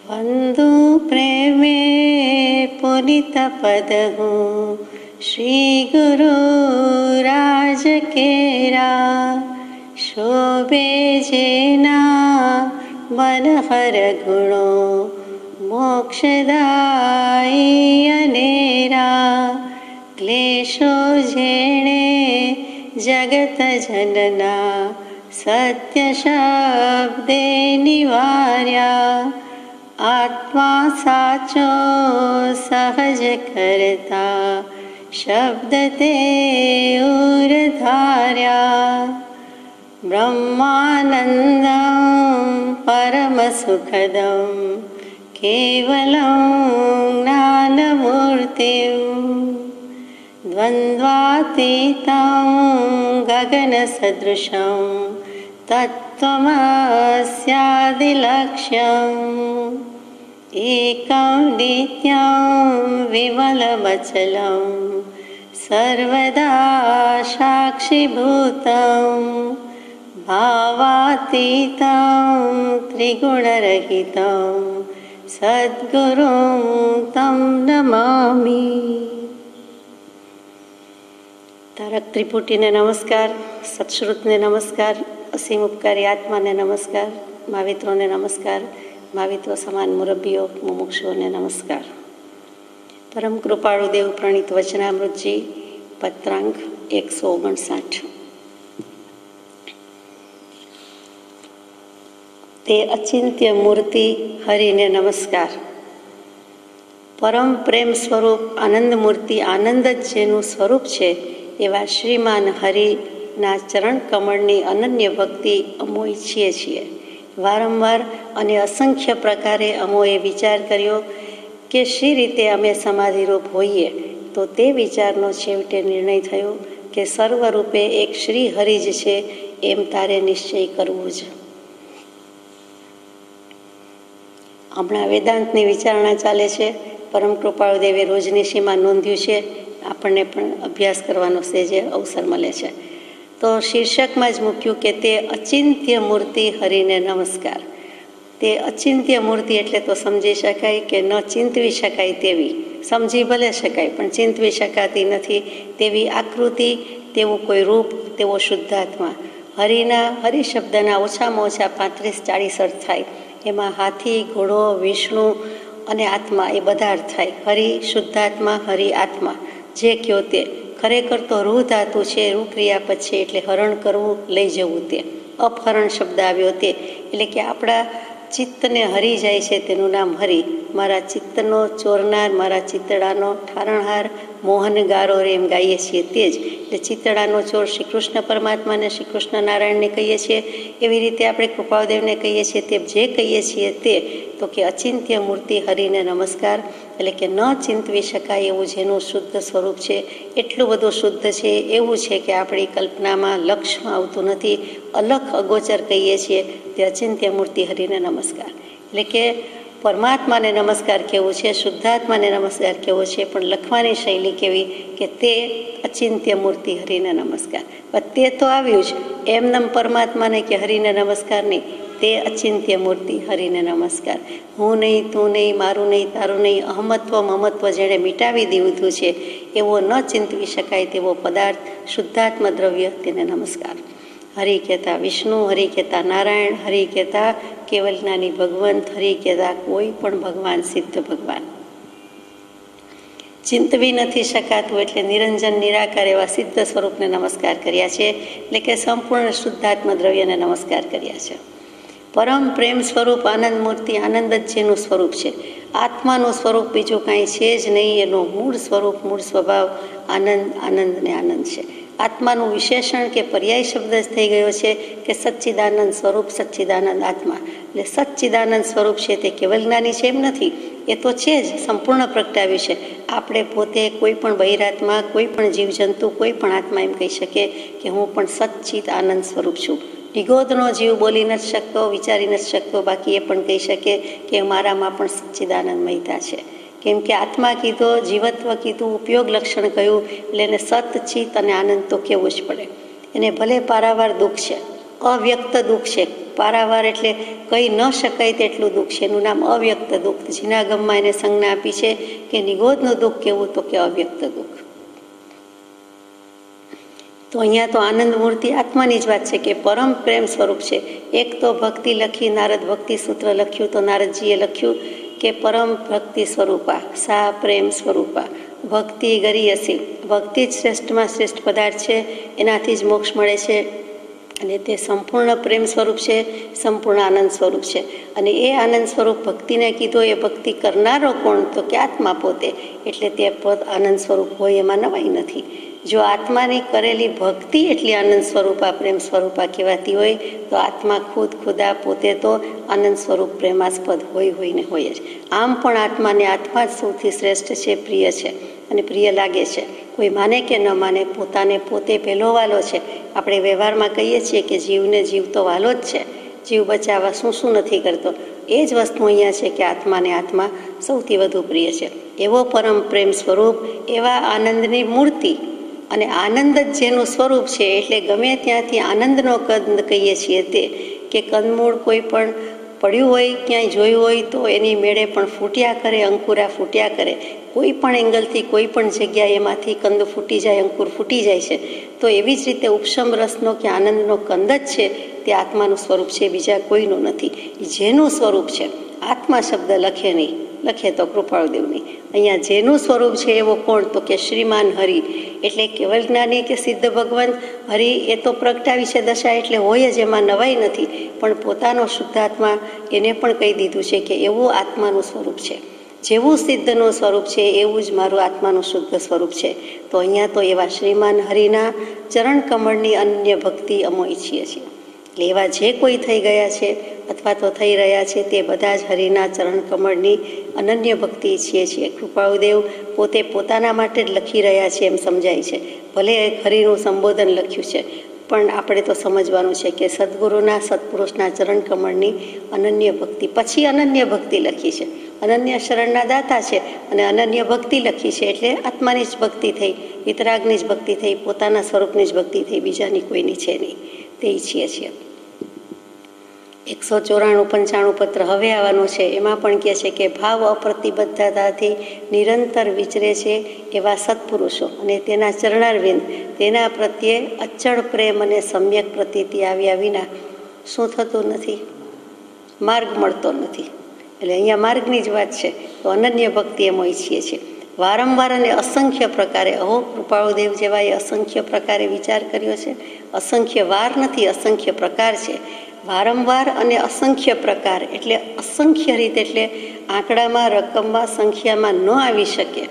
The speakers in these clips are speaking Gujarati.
वंदु प्रेमे पुनित पदहु श्री गुरु राज केरा शोभे जेना मनहर गुणो मोक्षदायी अनेरा क्लेशो जेणे जगत जनना सत्य शब्दे निवार्या आत्मा साचो सहज करता शब्द ते उर्धार्या ब्रह्मानंदं परम सुखदं केवलं ज्ञानमूर्तिं द्वन्द्वातीतं गगनसदृशं तत्त्वमस्यादिलक्ष्यम् एकं नित्यं विमलमचलं सर्वदा साक्षिभूतं भावातीतं त्रिगुणरहितं सद्गुरुं तं नमामि। तारक त्रिपुटी ने नमस्कार, सत्श्रुत ने नमस्कार, असीम उपकारी आत्मा ने नमस्कार, महावित्रों ने नमस्कार, महावित्व સમાન મુરબ્બીઓ મુમુક્ષુઓને નમસ્કાર। પરમ કૃપાળુ દેવ પ્રણીત વચનામૃતજી પત્રાંક 159। તે અચિંત્ય મૂર્તિ હરિને નમસ્કાર। પરમ પ્રેમ સ્વરૂપ આનંદ મૂર્તિ આનંદ જ જેનું સ્વરૂપ છે એવા શ્રીમાન હરિના ચરણ કમળની અનન્ય ભક્તિ અમો ઈચ્છીએ છીએ। વારંવાર અને અસંખ્ય પ્રકારે અમોએ વિચાર કર્યો કે શી રીતે અમે સમાધિરૂપ હોઈએ, તો તે વિચારનો છેવટે નિર્ણય થયો કે સર્વરૂપે એક શ્રી હરિ જ છે એમ તારે નિશ્ચય કરવો જ। હમણાં વેદાંતની વિચારણા ચાલે છે, પરમ કૃપાળુ દેવે રોજનીશીમાં નોંધ્યું છે, આપણને પણ અભ્યાસ કરવાનો સહેજે અવસર મળે છે। તો શીર્ષકમાં જ મૂક્યું કે તે અચિંત્ય મૂર્તિ હરિને નમસ્કાર। તે અચિંત્ય મૂર્તિ એટલે તો સમજી શકાય કે ન ચિંતવી શકાય તેવી, સમજી ભલે શકાય પણ ચિંતવી શકાતી નથી તેવી આકૃતિ, તેવું કોઈ રૂપ, તેવો શુદ્ધાત્મા। હરિ શબ્દના ઓછામાં ઓછા 35-40 અર્થ થાય। એમાં હાથી, ઘોડો, વિષ્ણુ અને આત્મા એ બધા અર્થ થાય। હરિ શુદ્ધાત્મા, હરિ આત્મા, જે કયો તે। ખરેખર તો રૂહ ધાતુ છે, રૂહ ક્રિયાપદ છે, એટલે હરણ કરવું, લઈ જવું તે। અપહરણ શબ્દ આવ્યો તે, એટલે કે આપણા ચિત્તને હરી જાય છે તેનું નામ હરિ। મારા ચિત્તનો ચોરનાર, મારા ચિત્તડાનો ઠારણહાર, મોહનગારો એમ ગાઈએ છીએ તે જ। એટલે ચિત્તડાનો ચોર શ્રી કૃષ્ણ પરમાત્માને, શ્રી કૃષ્ણ નારાયણને કહીએ છીએ। એવી રીતે આપણે કૃપાદેવને કહીએ છીએ। તે જે કહીએ છીએ તે તો કે અચિંત્ય મૂર્તિ હરિને નમસ્કાર, એટલે કે ન ચિંતવી શકાય એવું જેનું શુદ્ધ સ્વરૂપ છે, એટલું બધું શુદ્ધ છે, એવું છે કે આપણી કલ્પનામાં લક્ષ્યમાં આવતું નથી, અલખ અગોચર કહીએ છીએ। તે અચિંત્ય મૂર્તિ હરિને નમસ્કાર, એટલે કે પરમાત્માને નમસ્કાર કેવું છે, શુદ્ધાત્માને નમસ્કાર કેવો છે, પણ લખવાની શૈલી કેવી કે તે અચિંત્ય મૂર્તિ હરિને નમસ્કાર। તે તો આવ્યું જ, એમનેમ પરમાત્માને કે હરિને નમસ્કાર નહીં, તે અચિંત્ય મૂર્તિ હરિને નમસ્કાર। હું નહીં, તું નહીં, મારું નહીં, તારું નહીં, અહમત્વ મમત્વ જેણે મિટાવી દીધું છે એવો ન ચિંતવી શકાય તેવો પદાર્થ, શુદ્ધાત્મ દ્રવ્ય, તેને નમસ્કાર। હરિ કહેતા વિષ્ણુ, હરિ કહેતા નારાયણ, હરિ કહેતા કેવલ જ્ઞાની ભગવંત, હરિ કહેતા કોઈ પણ ભગવાન, સિદ્ધ ભગવાન। ચિંતવી નથી શકાતું એટલે નિરંજન નિરાકાર એવા સિદ્ધ સ્વરૂપને નમસ્કાર કર્યા છે, એટલે કે સંપૂર્ણ શુદ્ધાત્મ દ્રવ્યને નમસ્કાર કર્યા છે। પરમ પ્રેમ સ્વરૂપ આનંદ મૂર્તિ આનંદ જ જેનું સ્વરૂપ છે। આત્માનું સ્વરૂપ બીજું કાંઈ છે જ નહીં, એનું મૂળ સ્વરૂપ, મૂળ સ્વભાવ આનંદ, આનંદ ને આનંદ છે। આત્માનું વિશેષણ કે પર્યાય શબ્દ જ થઈ ગયો છે કે સચ્ચિદાનંદ સ્વરૂપ, સચ્ચિદાનંદ આત્મા। એટલે સચ્ચિદાનંદ સ્વરૂપ છે તે કેવલ જ્ઞાની છે એમ નથી, એ તો છે જ, સંપૂર્ણ પ્રગટાવ્યું છે। આપણે પોતે કોઈ પણ બહિરાત્મા, કોઈ પણ જીવજંતુ, કોઈ પણ આત્મા એમ કહી શકે કે હું પણ સચ્ચિત આનંદ સ્વરૂપ છું। નિગોદનો જીવ બોલી નથી શકતો, વિચારી નથી શકતો, બાકી એ પણ કહી શકે કે મારામાં પણ સચ્ચિદાનંદમયતા છે। કેમ કે આત્મા કીધો, જીવત્વ કીધું, ઉપયોગ લક્ષણ કહ્યું, એટલે એને સત, ચિત્ત અને આનંદ તો કહેવું જ પડે। એને ભલે પારાવાર દુઃખ છે, અવ્યક્ત દુઃખ છે, પારાવાર એટલે કહી ન શકાય તેટલું દુઃખ છે. એનું નામ અવ્યક્ત દુઃખ. જીનાગમમાં એને સંજ્ઞા આપી છે કે નિગોદનું દુઃખ કેવું, તો કે અવ્યક્ત દુઃખ. તો અહીંયા તો આનંદ મૂર્તિ આત્માની જ વાત છે કે પરમ પ્રેમ સ્વરૂપ છે. એક તો ભક્તિ લખી, નારદ ભક્તિ સૂત્ર લખ્યું તો નારદજીએ લખ્યું કે પરમ ભક્તિ સ્વરૂપા સા પ્રેમ સ્વરૂપા ભક્તિ ગરીયસી. ભક્તિ જ શ્રેષ્ઠમાં શ્રેષ્ઠ પદાર્થ છે, એનાથી જ મોક્ષ મળે છે અને તે સંપૂર્ણ પ્રેમ સ્વરૂપ છે, સંપૂર્ણ આનંદ સ્વરૂપ છે. અને એ આનંદ સ્વરૂપ ભક્તિને કીધો, એ ભક્તિ કરનારો કોણ, તો કે આત્મા પોતે. એટલે તે પદ આનંદ સ્વરૂપ હોય એમાં નવાઈ નથી. જો આત્માની કરેલી ભક્તિ એટલી આનંદ સ્વરૂપા પ્રેમ સ્વરૂપા કહેવાતી હોય, તો આત્મા ખુદા પોતે તો આનંદ સ્વરૂપ પ્રેમાસ્પદ હોય ને હોય જ. આમ પણ આત્માને આત્મા જ સૌથી શ્રેષ્ઠ છે, પ્રિય છે અને પ્રિય લાગે છે. કોઈ માને કે ન માને, પોતાને પોતે પહેલો વાલો છે. આપણે વ્યવહારમાં કહીએ છીએ કે જીવને જીવ તો વાલો જ છે, જીવ બચાવવા શું નથી કરતો. એ જ વસ્તુ અહીંયા છે કે આત્માને આત્મા સૌથી વધુ પ્રિય છે. એવો પરમ પ્રેમ સ્વરૂપ, એવા આનંદની મૂર્તિ અને આનંદ જ જેનું સ્વરૂપ છે. એટલે ગમે ત્યાંથી આનંદનો કંદ કહીએ છીએ તે કે કંદમૂળ કોઈ પણ પડ્યું હોય, ક્યાંય જોયું હોય તો એની મેળે પણ ફૂટ્યા કરે, અંકુરા ફૂટ્યા કરે. કોઈ પણ એંગલથી કોઈ પણ જગ્યાએ એમાંથી કંદ ફૂટી જાય, અંકુર ફૂટી જાય છે. તો એવી જ રીતે ઉપશમ રસનો કે આનંદનો કંદ જ છે તે આત્માનું સ્વરૂપ છે, બીજા કોઈનું નથી. જેનું સ્વરૂપ છે, આત્મા શબ્દ લખે નહીં, લખે તો કૃપાળુદેવની. અહીંયા જેનું સ્વરૂપ છે એવો કોણ, તો કે શ્રીમાન હરિ. એટલે કેવલ જ્ઞાની કે સિદ્ધ ભગવાન હરિ એ તો પ્રગટાવી છે દશા, એટલે હોય જ, એમાં નવાઈ નથી. પણ પોતાનો શુદ્ધાત્મા એને પણ કહી દીધું છે કે એવું આત્માનું સ્વરૂપ છે. જેવું સિદ્ધનું સ્વરૂપ છે એવું જ મારું આત્માનું શુદ્ધ સ્વરૂપ છે. તો અહીંયા તો એવા શ્રીમાન હરિના ચરણ કમળની અન્ય ભક્તિ અમે ઈચ્છીએ છીએ. એટલે એવા જે કોઈ થઈ ગયા છે અથવા તો થઈ રહ્યા છે તે બધા જ હરિના ચરણ કમળની અનન્ય ભક્તિ ઈચ્છીએ છીએ. કૃપાળુદેવ પોતે પોતાના માટે જ લખી રહ્યા છે એમ સમજાય છે. ભલે હરિનું સંબોધન લખ્યું છે, પણ આપણે તો સમજવાનું છે કે સદગુરુના સત્પુરુષના ચરણ કમળની અનન્ય ભક્તિ, પછી અનન્ય ભક્તિ લખી છે. અનન્ય શરણના દાતા છે અને અનન્ય ભક્તિ લખી છે. એટલે આત્માની જ ભક્તિ થઈ, વિતરાગની જ ભક્તિ થઈ, પોતાના સ્વરૂપની જ ભક્તિ થઈ, બીજાની કોઈની છે નહીં. તે ઈચ્છીએ છીએ. 194-95 પત્ર હવે આવવાનું છે. એમાં પણ કહે છે કે ભાવ અપ્રતિબદ્ધતાથી નિરંતર વિચરે છે એવા સત્પુરુષો અને તેના ચરણારવિંદ, તેના પ્રત્યે અચળ પ્રેમ અને સમ્યક પ્રતીતિ આવ્યા વિના શું થતું નથી? માર્ગ મળતો નથી. એટલે અહીંયા માર્ગની જ વાત છે. તો અનન્ય ભક્તિ એમ ઈચ્છીએ છીએ. વારંવાર અને અસંખ્ય પ્રકારે, અહો કૃપાળુદેવ જેવા એ અસંખ્ય પ્રકારે વિચાર કર્યો છે. અસંખ્ય વાર નથી, અસંખ્ય પ્રકાર છે. વારંવાર અને અસંખ્ય પ્રકાર એટલે અસંખ્ય રીતે, એટલે આંકડામાં, રકમમાં, સંખ્યામાં ન આવી શકે.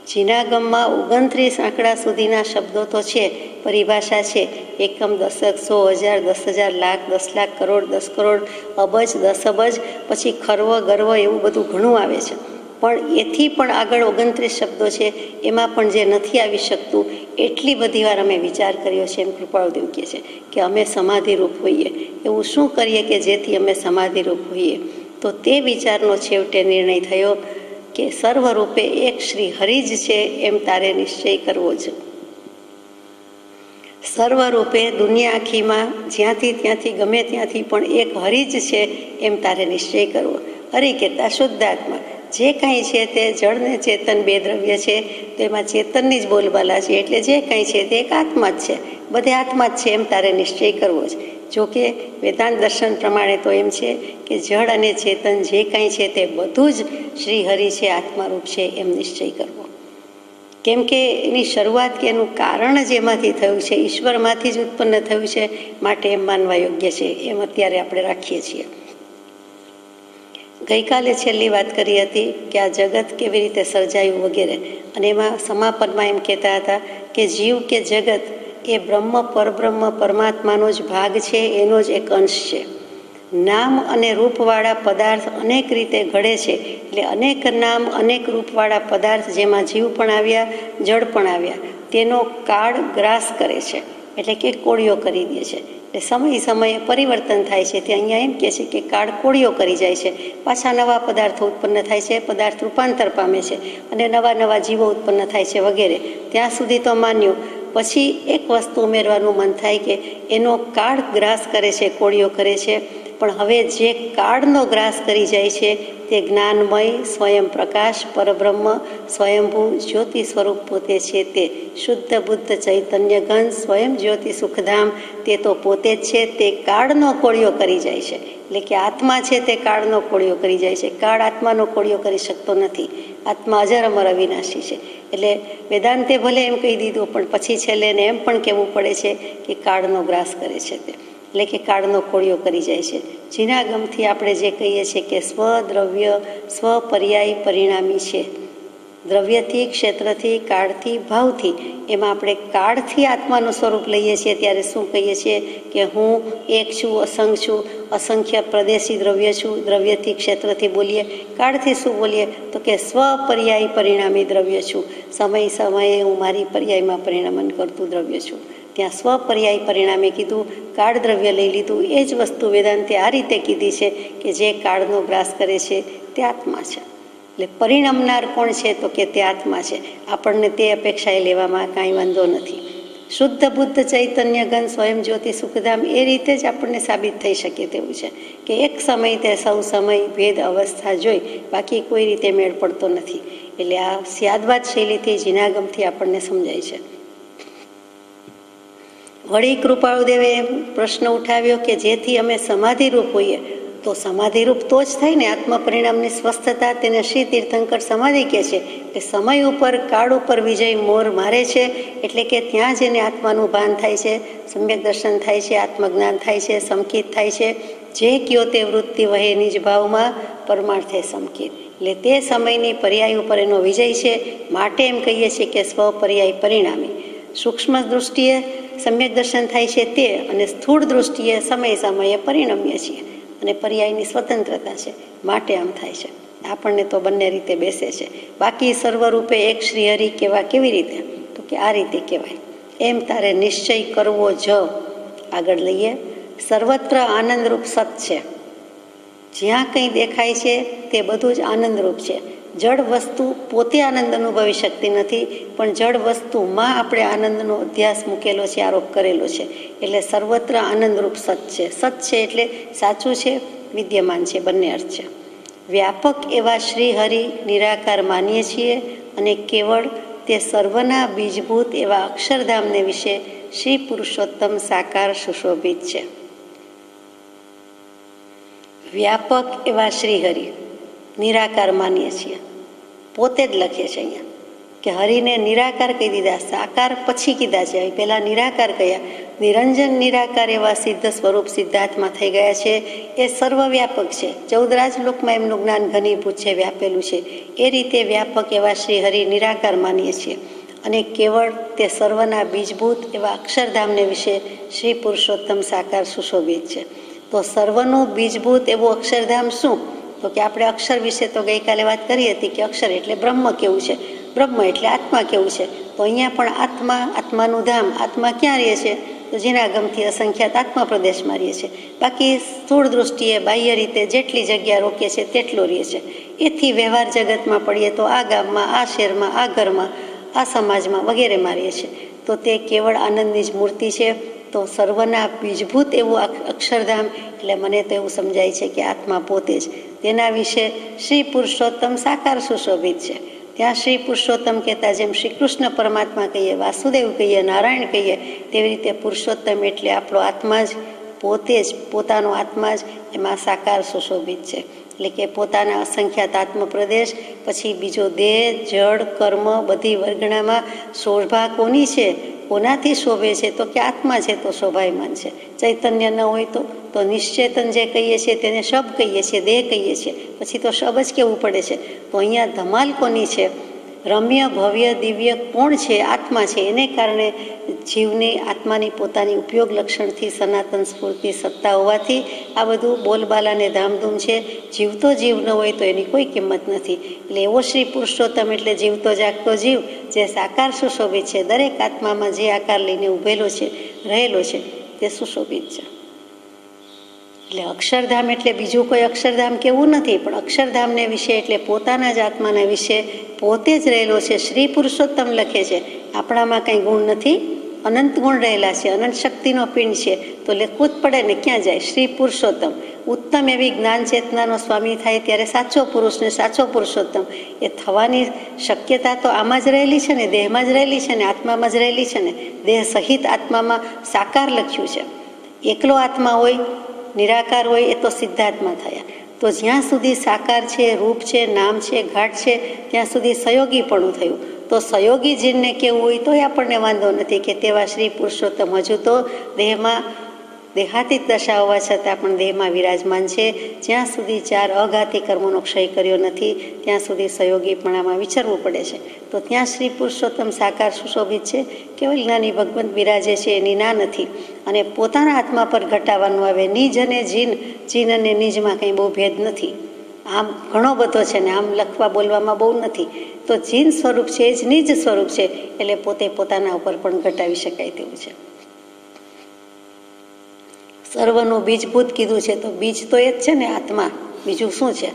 જીનાગમમાં 29 આંકડા સુધીના શબ્દો તો છે, પરિભાષા છે. એકમ, દશક, 100, 1000, 10,000, લાખ, 10 લાખ, કરોડ, 10 કરોડ, અબજ, 10 અબજ, પછી ખર્વ, ગર્વ, એવું બધું ઘણું આવે છે. પણ એથી પણ આગળ 29 શબ્દો છે, એમાં પણ જે નથી આવી શકતું એટલી બધી વાર અમે વિચાર કર્યો છે. એમ કૃપાળુદેવ કહે છે કે અમે સમાધિરૂપ હોઈએ. એવું શું કરીએ કે જેથી અમે સમાધિરૂપ હોઈએ? તો તે વિચારનો છેવટે નિર્ણય થયો કે સર્વરૂપે એક શ્રી હરિ જ છે એમ તારે નિશ્ચય કરવો જ. સર્વરૂપે દુનિયા આખીમાં જ્યાંથી ત્યાંથી ગમે ત્યાંથી પણ એક હરિ જ છે એમ તારે નિશ્ચય કરવો. હરિ કહેતા શુદ્ધાત્મા. જે કાંઈ છે તે જળ ને ચેતન બે દ્રવ્ય છે, તેમાં ચેતનની જ બોલબાલા છે. એટલે જે કાંઈ છે તે એક આત્મા જ છે, બધે આત્મા જ છે એમ તારે નિશ્ચય કરવો જ. જોકે વેદાંત દર્શન પ્રમાણે તો એમ છે કે જળ અને ચેતન જે કાંઈ છે તે બધું જ શ્રી હરિ છે, આત્મારૂપ છે એમ નિશ્ચય કરવો. કેમ કે એની શરૂઆત કે એનું કારણ જ એમાંથી થયું છે, ઈશ્વરમાંથી જ ઉત્પન્ન થયું છે, માટે એમ માનવા યોગ્ય છે. એમ અત્યારે આપણે રાખીએ છીએ. ગઈકાલે છેલ્લી વાત કરી હતી કે આ જગત કેવી રીતે સર્જાયું વગેરે, અને એમાં સમાપનમાં એમ કહેતા હતા કે જીવ કે જગત એ બ્રહ્મ, પરબ્રહ્મ, પરમાત્માનો જ ભાગ છે, એનો જ એક અંશ છે. નામ અને રૂપવાળા પદાર્થ અનેક રીતે ઘડે છે. એટલે અનેક નામ, અનેક રૂપવાળા પદાર્થ, જેમાં જીવ પણ આવ્યા, જળ પણ આવ્યા, તેનો કાળ ગ્રાસ કરે છે, એટલે કે કોળિયો કરી દે છે. એટલે સમય સમયે પરિવર્તન થાય છે. તે અહીંયા એમ કહે છે કે કાળ કોળિયો કરી જાય છે, પાછા નવા પદાર્થો ઉત્પન્ન થાય છે, પદાર્થ રૂપાંતર પામે છે અને નવા નવા જીવો ઉત્પન્ન થાય છે વગેરે. ત્યાં સુધી તો માન્યું, પછી એક વસ્તુ ઉમેરવાનું મન થાય કે એનો કાળ ગ્રાસ કરે છે, કોળીઓ કરે છે, પણ હવે જે કાળનો ગ્રાસ કરી જાય છે તે જ્ઞાનમય સ્વયં પ્રકાશ પરબ્રહ્મ સ્વયંભૂ જ્યોતિ સ્વરૂપ પોતે છે. તે શુદ્ધ બુદ્ધ ચૈતન્ય ઘન સ્વયં જ્યોતિ સુખધામ તે તો પોતે જ છે. તે કાળનો કોળીઓ કરી જાય છે, એટલે કે આત્મા છે તે કાળનો કોળીઓ કરી જાય છે. કાળ આત્માનો કોળીઓ કરી શકતો નથી. આત્મા અજર અમર અવિનાશી છે. એટલે વેદાંતે ભલે એમ કહી દીધું, પણ પછી છેલ્લે એને એમ પણ કહેવું પડે છે કે કાળનો ગ્રાસ કરે છે તે, એટલે કે કાળનો કોળીઓ કરી જાય છે. જીનાગમથી આપણે જે કહીએ છીએ કે સ્વદ્રવ્ય સ્વપર્યાય પરિણામી છે. દ્રવ્યથી, ક્ષેત્રથી, કાળથી, ભાવથી, એમાં આપણે કાળથી આત્માનું સ્વરૂપ લઈએ છીએ ત્યારે શું કહીએ છીએ કે હું એક છું, અસંગ છું, અસંખ્ય પ્રદેશી દ્રવ્ય છું. દ્રવ્યથી, ક્ષેત્રથી બોલીએ. કાળથી શું બોલીએ તો કે સ્વપર્યાય પરિણામી દ્રવ્ય છું. સમય સમયે હું મારી પર્યાયમાં પરિણમન કરતું દ્રવ્ય છું. ત્યાં સ્વપર્યાય પરિણામે કીધું, કાળ દ્રવ્ય લઈ લીધું. એ જ વસ્તુ વેદાંતે આ રીતે કીધી છે કે જે કાળનો ગ્રાસ કરે છે તે આત્મા છે. એટલે પરિણમનાર કોણ છે તો કે તે આત્મા છે. આપણને તે અપેક્ષાએ લેવામાં કાંઈ વાંધો નથી. શુદ્ધ બુદ્ધ ચૈતન્ય ઘન સ્વયં જ્યોતિ સુખધામ એ રીતે જ આપણને સાબિત થઈ શકે તેવું છે કે એક સમય તે સૌ સમય ભેદ અવસ્થા જોઈ, બાકી કોઈ રીતે મેળ પડતો નથી. એટલે આ સ્યાદવાદ શૈલીથી જીનાગમથી આપણને સમજાય છે. વળી કૃપાળુદેવે પ્રશ્ન ઉઠાવ્યો કે જેથી અમે સમાધિરૂપ હોઈએ, તો સમાધિરૂપ તો જ થાય ને. આત્મ પરિણામની સ્વસ્થતા તેને શ્રી તીર્થંકર સમાધિ કહે છે કે સમય ઉપર કાળ ઉપર વિજય મોર મારે છે, એટલે કે ત્યાં જ એને આત્માનું ભાન થાય છે, સમ્યક દર્શન થાય છે, આત્મજ્ઞાન થાય છે, સમકિત થાય છે. જે કયો તે વૃત્તિ વહે નિજ ભાવમાં પરમાર્થે સમકિત. એટલે તે સમયની પર્યાય ઉપર એનો વિજય છે. માટે એમ કહીએ છીએ કે સ્વપર્યાય પરિણામી. સૂક્ષ્મ દૃષ્ટિએ સમ્યક દર્શન થાય છે તે, અને સ્થૂળ દૃષ્ટિએ સમય સમયે પરિણમીએ છીએ, અને પર્યાયની સ્વતંત્રતા છે માટે આમ થાય છે. આપણને તો બંને રીતે બેસે છે. બાકી સર્વરૂપે એક શ્રીહરિ કહેવા કેવી રીતે તો કે આ રીતે કહેવાય. એમ તારે નિશ્ચય કરવો જ. આગળ લઈએ. સર્વત્ર આનંદરૂપ સત છે. જ્યાં કંઈ દેખાય છે તે બધું જ આનંદરૂપ છે. જળ વસ્તુ પોતે આનંદ અનુભવી શકતી નથી, પણ જળ વસ્તુમાં આપણે આનંદનો અધ્યાસ મૂકેલો છે, આરોપ કરેલો છે. એટલે સર્વત્ર આનંદરૂપ સત છે. સત છે એટલે સાચું છે, વિદ્યમાન છે, બંને અર્થ છે. વ્યાપક એવા શ્રી હરિ નિરાકાર માનીએ છીએ, અને કેવળ તે સર્વના બીજભૂત એવા અક્ષરધામને વિશે શ્રી પુરુષોત્તમ સાકાર સુશોભિત છે. વ્યાપક એવા શ્રી હરિ નિરાકાર માનીએ છીએ, પોતે જ લખે છે અહીંયા કે હરિને નિરાકાર કહી દીધા, સાકાર પછી કીધા છે. પહેલાં નિરાકાર કહ્યા. નિરંજન નિરાકાર એવા સિદ્ધ સ્વરૂપ સિદ્ધાર્થમાં થઈ ગયા છે. એ સર્વવ્યાપક છે. 14 રાજલોકમાં એમનું જ્ઞાન ઘનીભૂત છે, વ્યાપેલું છે. એ રીતે વ્યાપક એવા શ્રી હરિ નિરાકાર માનીએ છીએ, અને કેવળ તે સર્વના બીજભૂત એવા અક્ષરધામને વિશે શ્રી પુરુષોત્તમ સાકાર સુશોભિત છે. તો સર્વનું બીજભૂત એવું અક્ષરધામ શું તો કે આપણે અક્ષર વિશે તો ગઈકાલે વાત કરી હતી કે અક્ષર એટલે બ્રહ્મ કેવું છે, બ્રહ્મ એટલે આત્મા કેવું છે. તો અહીંયા પણ આત્મા, આત્માનું ધામ, આત્મા ક્યાં રહે છે તો જેના ગમથી અસંખ્યાત આત્મા પ્રદેશમાં રહે છે. બાકી સ્થૂળ દૃષ્ટિએ બાહ્ય રીતે જેટલી જગ્યા રોકે છે તેટલો રહે છે. એથી વ્યવહાર જગતમાં પડીએ તો આ ગામમાં, આ શહેરમાં, આ ઘરમાં, આ સમાજમાં વગેરેમાં રહે છે. તો તે કેવળ આનંદની જ મૂર્તિ છે. તો સર્વના બીજભૂત એવું અક્ષરધામ, એટલે મને તો એવું સમજાય છે કે આત્મા પોતે જ. તેના વિશે શ્રી પુરુષોત્તમ સાકાર સુશોભિત છે. ત્યાં શ્રી પુરુષોત્તમ કહેતા જેમ શ્રી કૃષ્ણ પરમાત્મા કહીએ, વાસુદેવ કહીએ, નારાયણ કહીએ, તેવી રીતે પુરુષોત્તમ એટલે આપણો આત્મા જ પોતે જ, પોતાનો આત્મા જ એમાં સાકાર સુશોભિત છે. એટલે કે પોતાના અસંખ્યાત આત્મપ્રદેશ, પછી બીજો દેહ, જળ, કર્મ બધી વર્ગણામાં શોભા કોની છે, કોનાથી શોભે છે તો કે આત્મા છે તો શોભાયમાન છે. ચૈતન્ય ન હોય તો નિશ્ચેતન જે કહીએ છીએ તેને શબ કહીએ છીએ, દેહ કહીએ છીએ, પછી તો શબ જ કહેવું પડે છે. તો અહીંયા ધમાલ કોની છે? રમ્ય, ભવ્ય, દિવ્ય કોણ છે? આત્મા છે. એને કારણે જીવની આત્માની પોતાની ઉપયોગ લક્ષણથી સનાતન સ્ફૂર્તિ સત્તા હોવાથી આ બધું બોલબાલાને ધામધૂમ છે. જીવતો જીવ ન હોય તો એની કોઈ કિંમત નથી. એટલે એવો શ્રી પુરુષોત્તમ એટલે જીવતો જાગતો જીવ જે સાકાર સુશોભિત છે. દરેક આત્મામાં જે આકાર લઈને ઉભેલો છે, રહેલો છે, તે સુશોભિત છે. એટલે અક્ષરધામ એટલે બીજું કોઈ અક્ષરધામ કેવું નથી, પણ અક્ષરધામને વિશે એટલે પોતાના જ આત્માના વિશે પોતે જ રહેલો છે. શ્રી પુરુષોત્તમ લખે છે. આપણામાં કંઈ ગુણ નથી, અનંત ગુણ રહેલા છે, અનંત શક્તિનો પિંડ છે, તો લેખવું જ પડે ને. ક્યાં જાય? શ્રી પુરુષોત્તમ, ઉત્તમ એવી જ્ઞાન ચેતનાનો સ્વામી થાય ત્યારે સાચો પુરુષ ને સાચો પુરુષોત્તમ એ થવાની શક્યતા તો આમાં જ રહેલી છે ને, દેહમાં જ રહેલી છે ને, આત્મામાં જ રહેલી છે ને. દેહ સહિત આત્મામાં સાકાર લખ્યું છે. એકલો આત્મા હોય, નિરાકાર હોય, એ તો સિદ્ધાત્મા થયા. તો જ્યાં સુધી સાકાર છે, રૂપ છે, નામ છે, ઘાટ છે, ત્યાં સુધી સહયોગીપણું થયું. તો સહયોગી જીનને કેવું હોય તોય આપણને વાંધો નથી કે તેવા શ્રી પુરુષોત્તમ હજુ તો દેહમાં દેહાતીત દશા હોવા છતાં પણ દેહમાં વિરાજમાન છે. જ્યાં સુધી 4 અઘાતી કર્મોનો ક્ષય કર્યો નથી ત્યાં સુધી સહયોગીપણામાં વિચરવું પડે છે. તો ત્યાં શ્રી પુરુષોત્તમ સાકાર સુશોભિત છે. કેવલ જ્ઞાની ભગવંત બિરાજે છે એની ના નથી. અને પોતાના આત્મા પર ઘટાવાનું આવે. નિજ અને જીન, જીન અને નિજમાં કંઈ બહુ ભેદ નથી. આમ ઘણો બધો છે ને, આમ લખવા બોલવામાં બહુ નથી. તો જીન સ્વરૂપ છે એ જ નિજ સ્વરૂપ છે, એટલે પોતે પોતાના ઉપર પણ ઘટાવી શકાય તેવું છે. સર્વનું બીજભૂત કીધું છે, તો બીજ તો એ જ છે ને આત્મા, બીજું શું છે?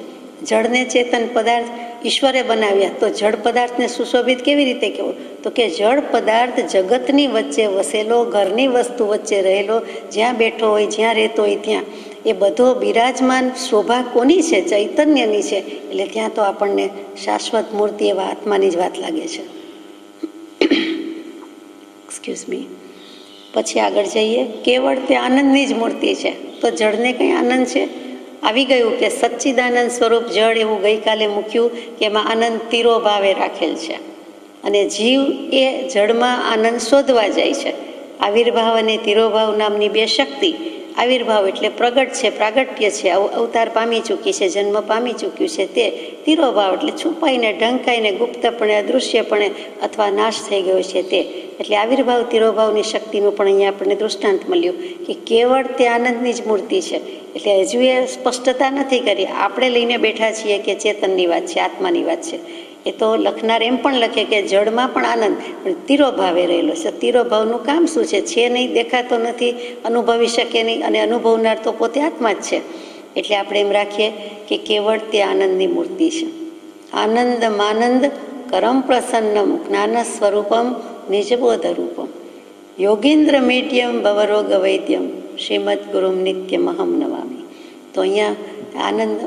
જળને ચેતન પદાર્થ ઈશ્વરે બનાવ્યા, તો જળ પદાર્થને સુશોભિત કેવી રીતે કહેવું? તો કે જળ પદાર્થ જગતની વચ્ચે વસેલો, ઘરની વસ્તુ વચ્ચે રહેલો, જ્યાં બેઠો હોય, જ્યાં રહેતો હોય ત્યાં એ બધો બિરાજમાન શોભા કોની છે? ચૈતન્યની છે. એટલે ત્યાં તો આપણને શાશ્વત મૂર્તિ એવા આત્માની જ વાત લાગે છે. Excuse me. પછી આગળ જઈએ. કેવળ તે આનંદની જ મૂર્તિ છે. તો જળને કંઈ આનંદ છે? આવી ગયું કે સચ્ચિદાનંદ સ્વરૂપ જળ એવું ગઈકાલે મૂક્યું કે એમાં આનંદ તિરોભાવે રાખેલ છે. અને જીવ એ જળમાં આનંદ શોધવા જાય છે. આવિર્ભાવ અને તિરોભાવ નામની 2 શક્તિ. આવિર્ભાવ એટલે પ્રગટ છે, પ્રાગટ્ય છે, અવતાર પામી ચૂકી છે, જન્મ પામી ચૂક્યું છે તે. તિરોભાવ એટલે છુપાઈને, ઢંકાઈને, ગુપ્તપણે, અદૃશ્યપણે અથવા નાશ થઈ ગયો છે તે. એટલે આવિર્ભાવ તિરોભાવની શક્તિનું પણ અહીંયા આપણને દૃષ્ટાંત મળ્યું કે કેવળ તે આનંદની જ મૂર્તિ છે. એટલે હજુ એ સ્પષ્ટતા નથી કરી. આપણે લઈને બેઠા છીએ કે ચેતનની વાત છે, આત્માની વાત છે. એ તો લખનાર એમ પણ લખે કે જળમાં પણ આનંદ, પણ તિરોભાવે રહેલો છે. તિરોભાવનું કામ શું છે? નહીં, દેખાતો નથી, અનુભવી શકે નહીં, અને અનુભવનાર તો પોતે આત્મા જ છે. એટલે આપણે એમ રાખીએ કે કેવળ તે આનંદની મૂર્તિ છે. આનંદ માનંદ કરમ પ્રસન્નમ જ્ઞાન સ્વરૂપમ નિજબોધ રૂપમ યોગીન્દ્ર મીટ્યમ ભવરોગ વૈદ્યમ શ્રીમદ ગુરુમ નિત્યમહમ નમામી. તો અહીંયા આનંદ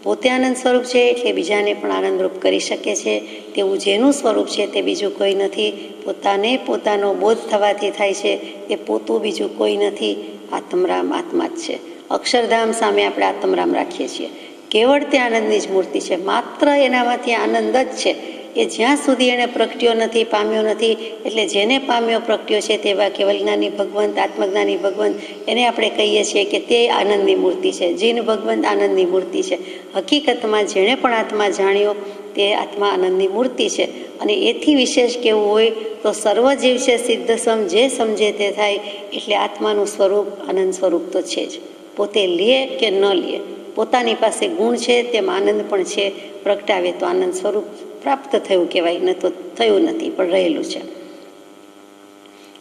પોતે આનંદ સ્વરૂપ છે, એટલે બીજાને પણ આનંદરૂપ કરી શકે છે. તેવું જેનું સ્વરૂપ છે તે બીજું કોઈ નથી. પોતાને પોતાનો બોધ થવાથી થાય છે. એ પોતું બીજું કોઈ નથી. આત્મરામ આત્મા જ છે. અક્ષરધામ સામે આપણે આત્મરામ રાખીએ છીએ. કેવળ તે આનંદની જ મૂર્તિ છે. માત્ર એનામાંથી આનંદ જ છે. એ જ્યાં સુધી એને પ્રગટ્યો નથી, પામ્યો નથી. એટલે જેને પામ્યો, પ્રગટ્યો છે તેવા કેવલ જ્ઞાની ભગવંત, આત્મજ્ઞાની ભગવંત, એને આપણે કહીએ છીએ કે તે આનંદની મૂર્તિ છે. જીન ભગવંત આનંદની મૂર્તિ છે. હકીકતમાં જેણે પણ આત્મા જાણ્યો તે આત્મા આનંદની મૂર્તિ છે. અને એથી વિશેષ કેવું હોય તો સર્વ જીવ છે સિદ્ધ સમ, જે સમજે તે થાય. એટલે આત્માનું સ્વરૂપ આનંદ સ્વરૂપ તો છે જ. પોતે લે કે ન લે, પોતાની પાસે ગુણ છે તેમ આનંદ પણ છે. પ્રગટાવે તો આનંદ સ્વરૂપ પ્રાપ્ત થયું કહેવાય, ન તો થયું નથી, પણ રહેલું છે.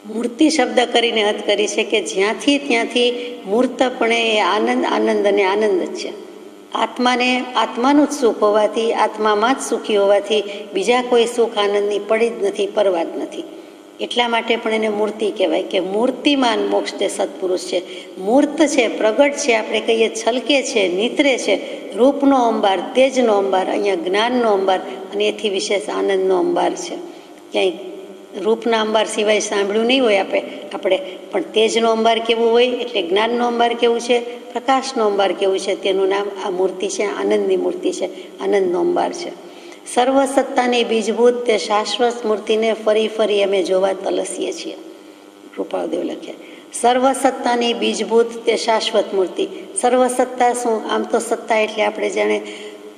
મૂર્તિ શબ્દ કરીને અર્થ કરી છે કે જ્યાંથી ત્યાંથી મૂર્તપણે એ આનંદ, આનંદ અને આનંદ જ છે. આત્માનું જ સુખ હોવાથી, આત્મામાં જ સુખી હોવાથી બીજા કોઈ સુખ આનંદની પડી જ નથી, પરવા જ નથી. એટલા માટે પણ એને મૂર્તિ કહેવાય કે મૂર્તિમાન મોક્ષ તે સત્પુરુષ છે. મૂર્ત છે, પ્રગટ છે, આપણે કહીએ છલકે છે, નિતરે છે. રૂપનો અંબાર, તેજનો અંબાર, અહીંયા જ્ઞાનનો અંબાર, અને એથી વિશેષ આનંદનો અંબાર છે. ક્યાંય રૂપના અંબાર સિવાય સાંભળ્યું નહીં હોય આપણે પણ તેજનો અંબાર કેવું હોય, એટલે જ્ઞાનનો અંબાર કેવું છે, પ્રકાશનો અંબાર કેવું છે, તેનું નામ આ મૂર્તિ છે. આનંદની મૂર્તિ છે, આનંદનો અંબાર છે. સર્વ સત્તાની બીજભૂત તે શાશ્વત મૂર્તિને ફરી ફરી અમે જોવા તલસીએ છીએ. કૃપાળદેવ લખે સર્વ સત્તાની બીજભૂત તે શાશ્વત મૂર્તિ. સર્વ સત્તા શું? આમ તો સત્તા એટલે આપણે જાણે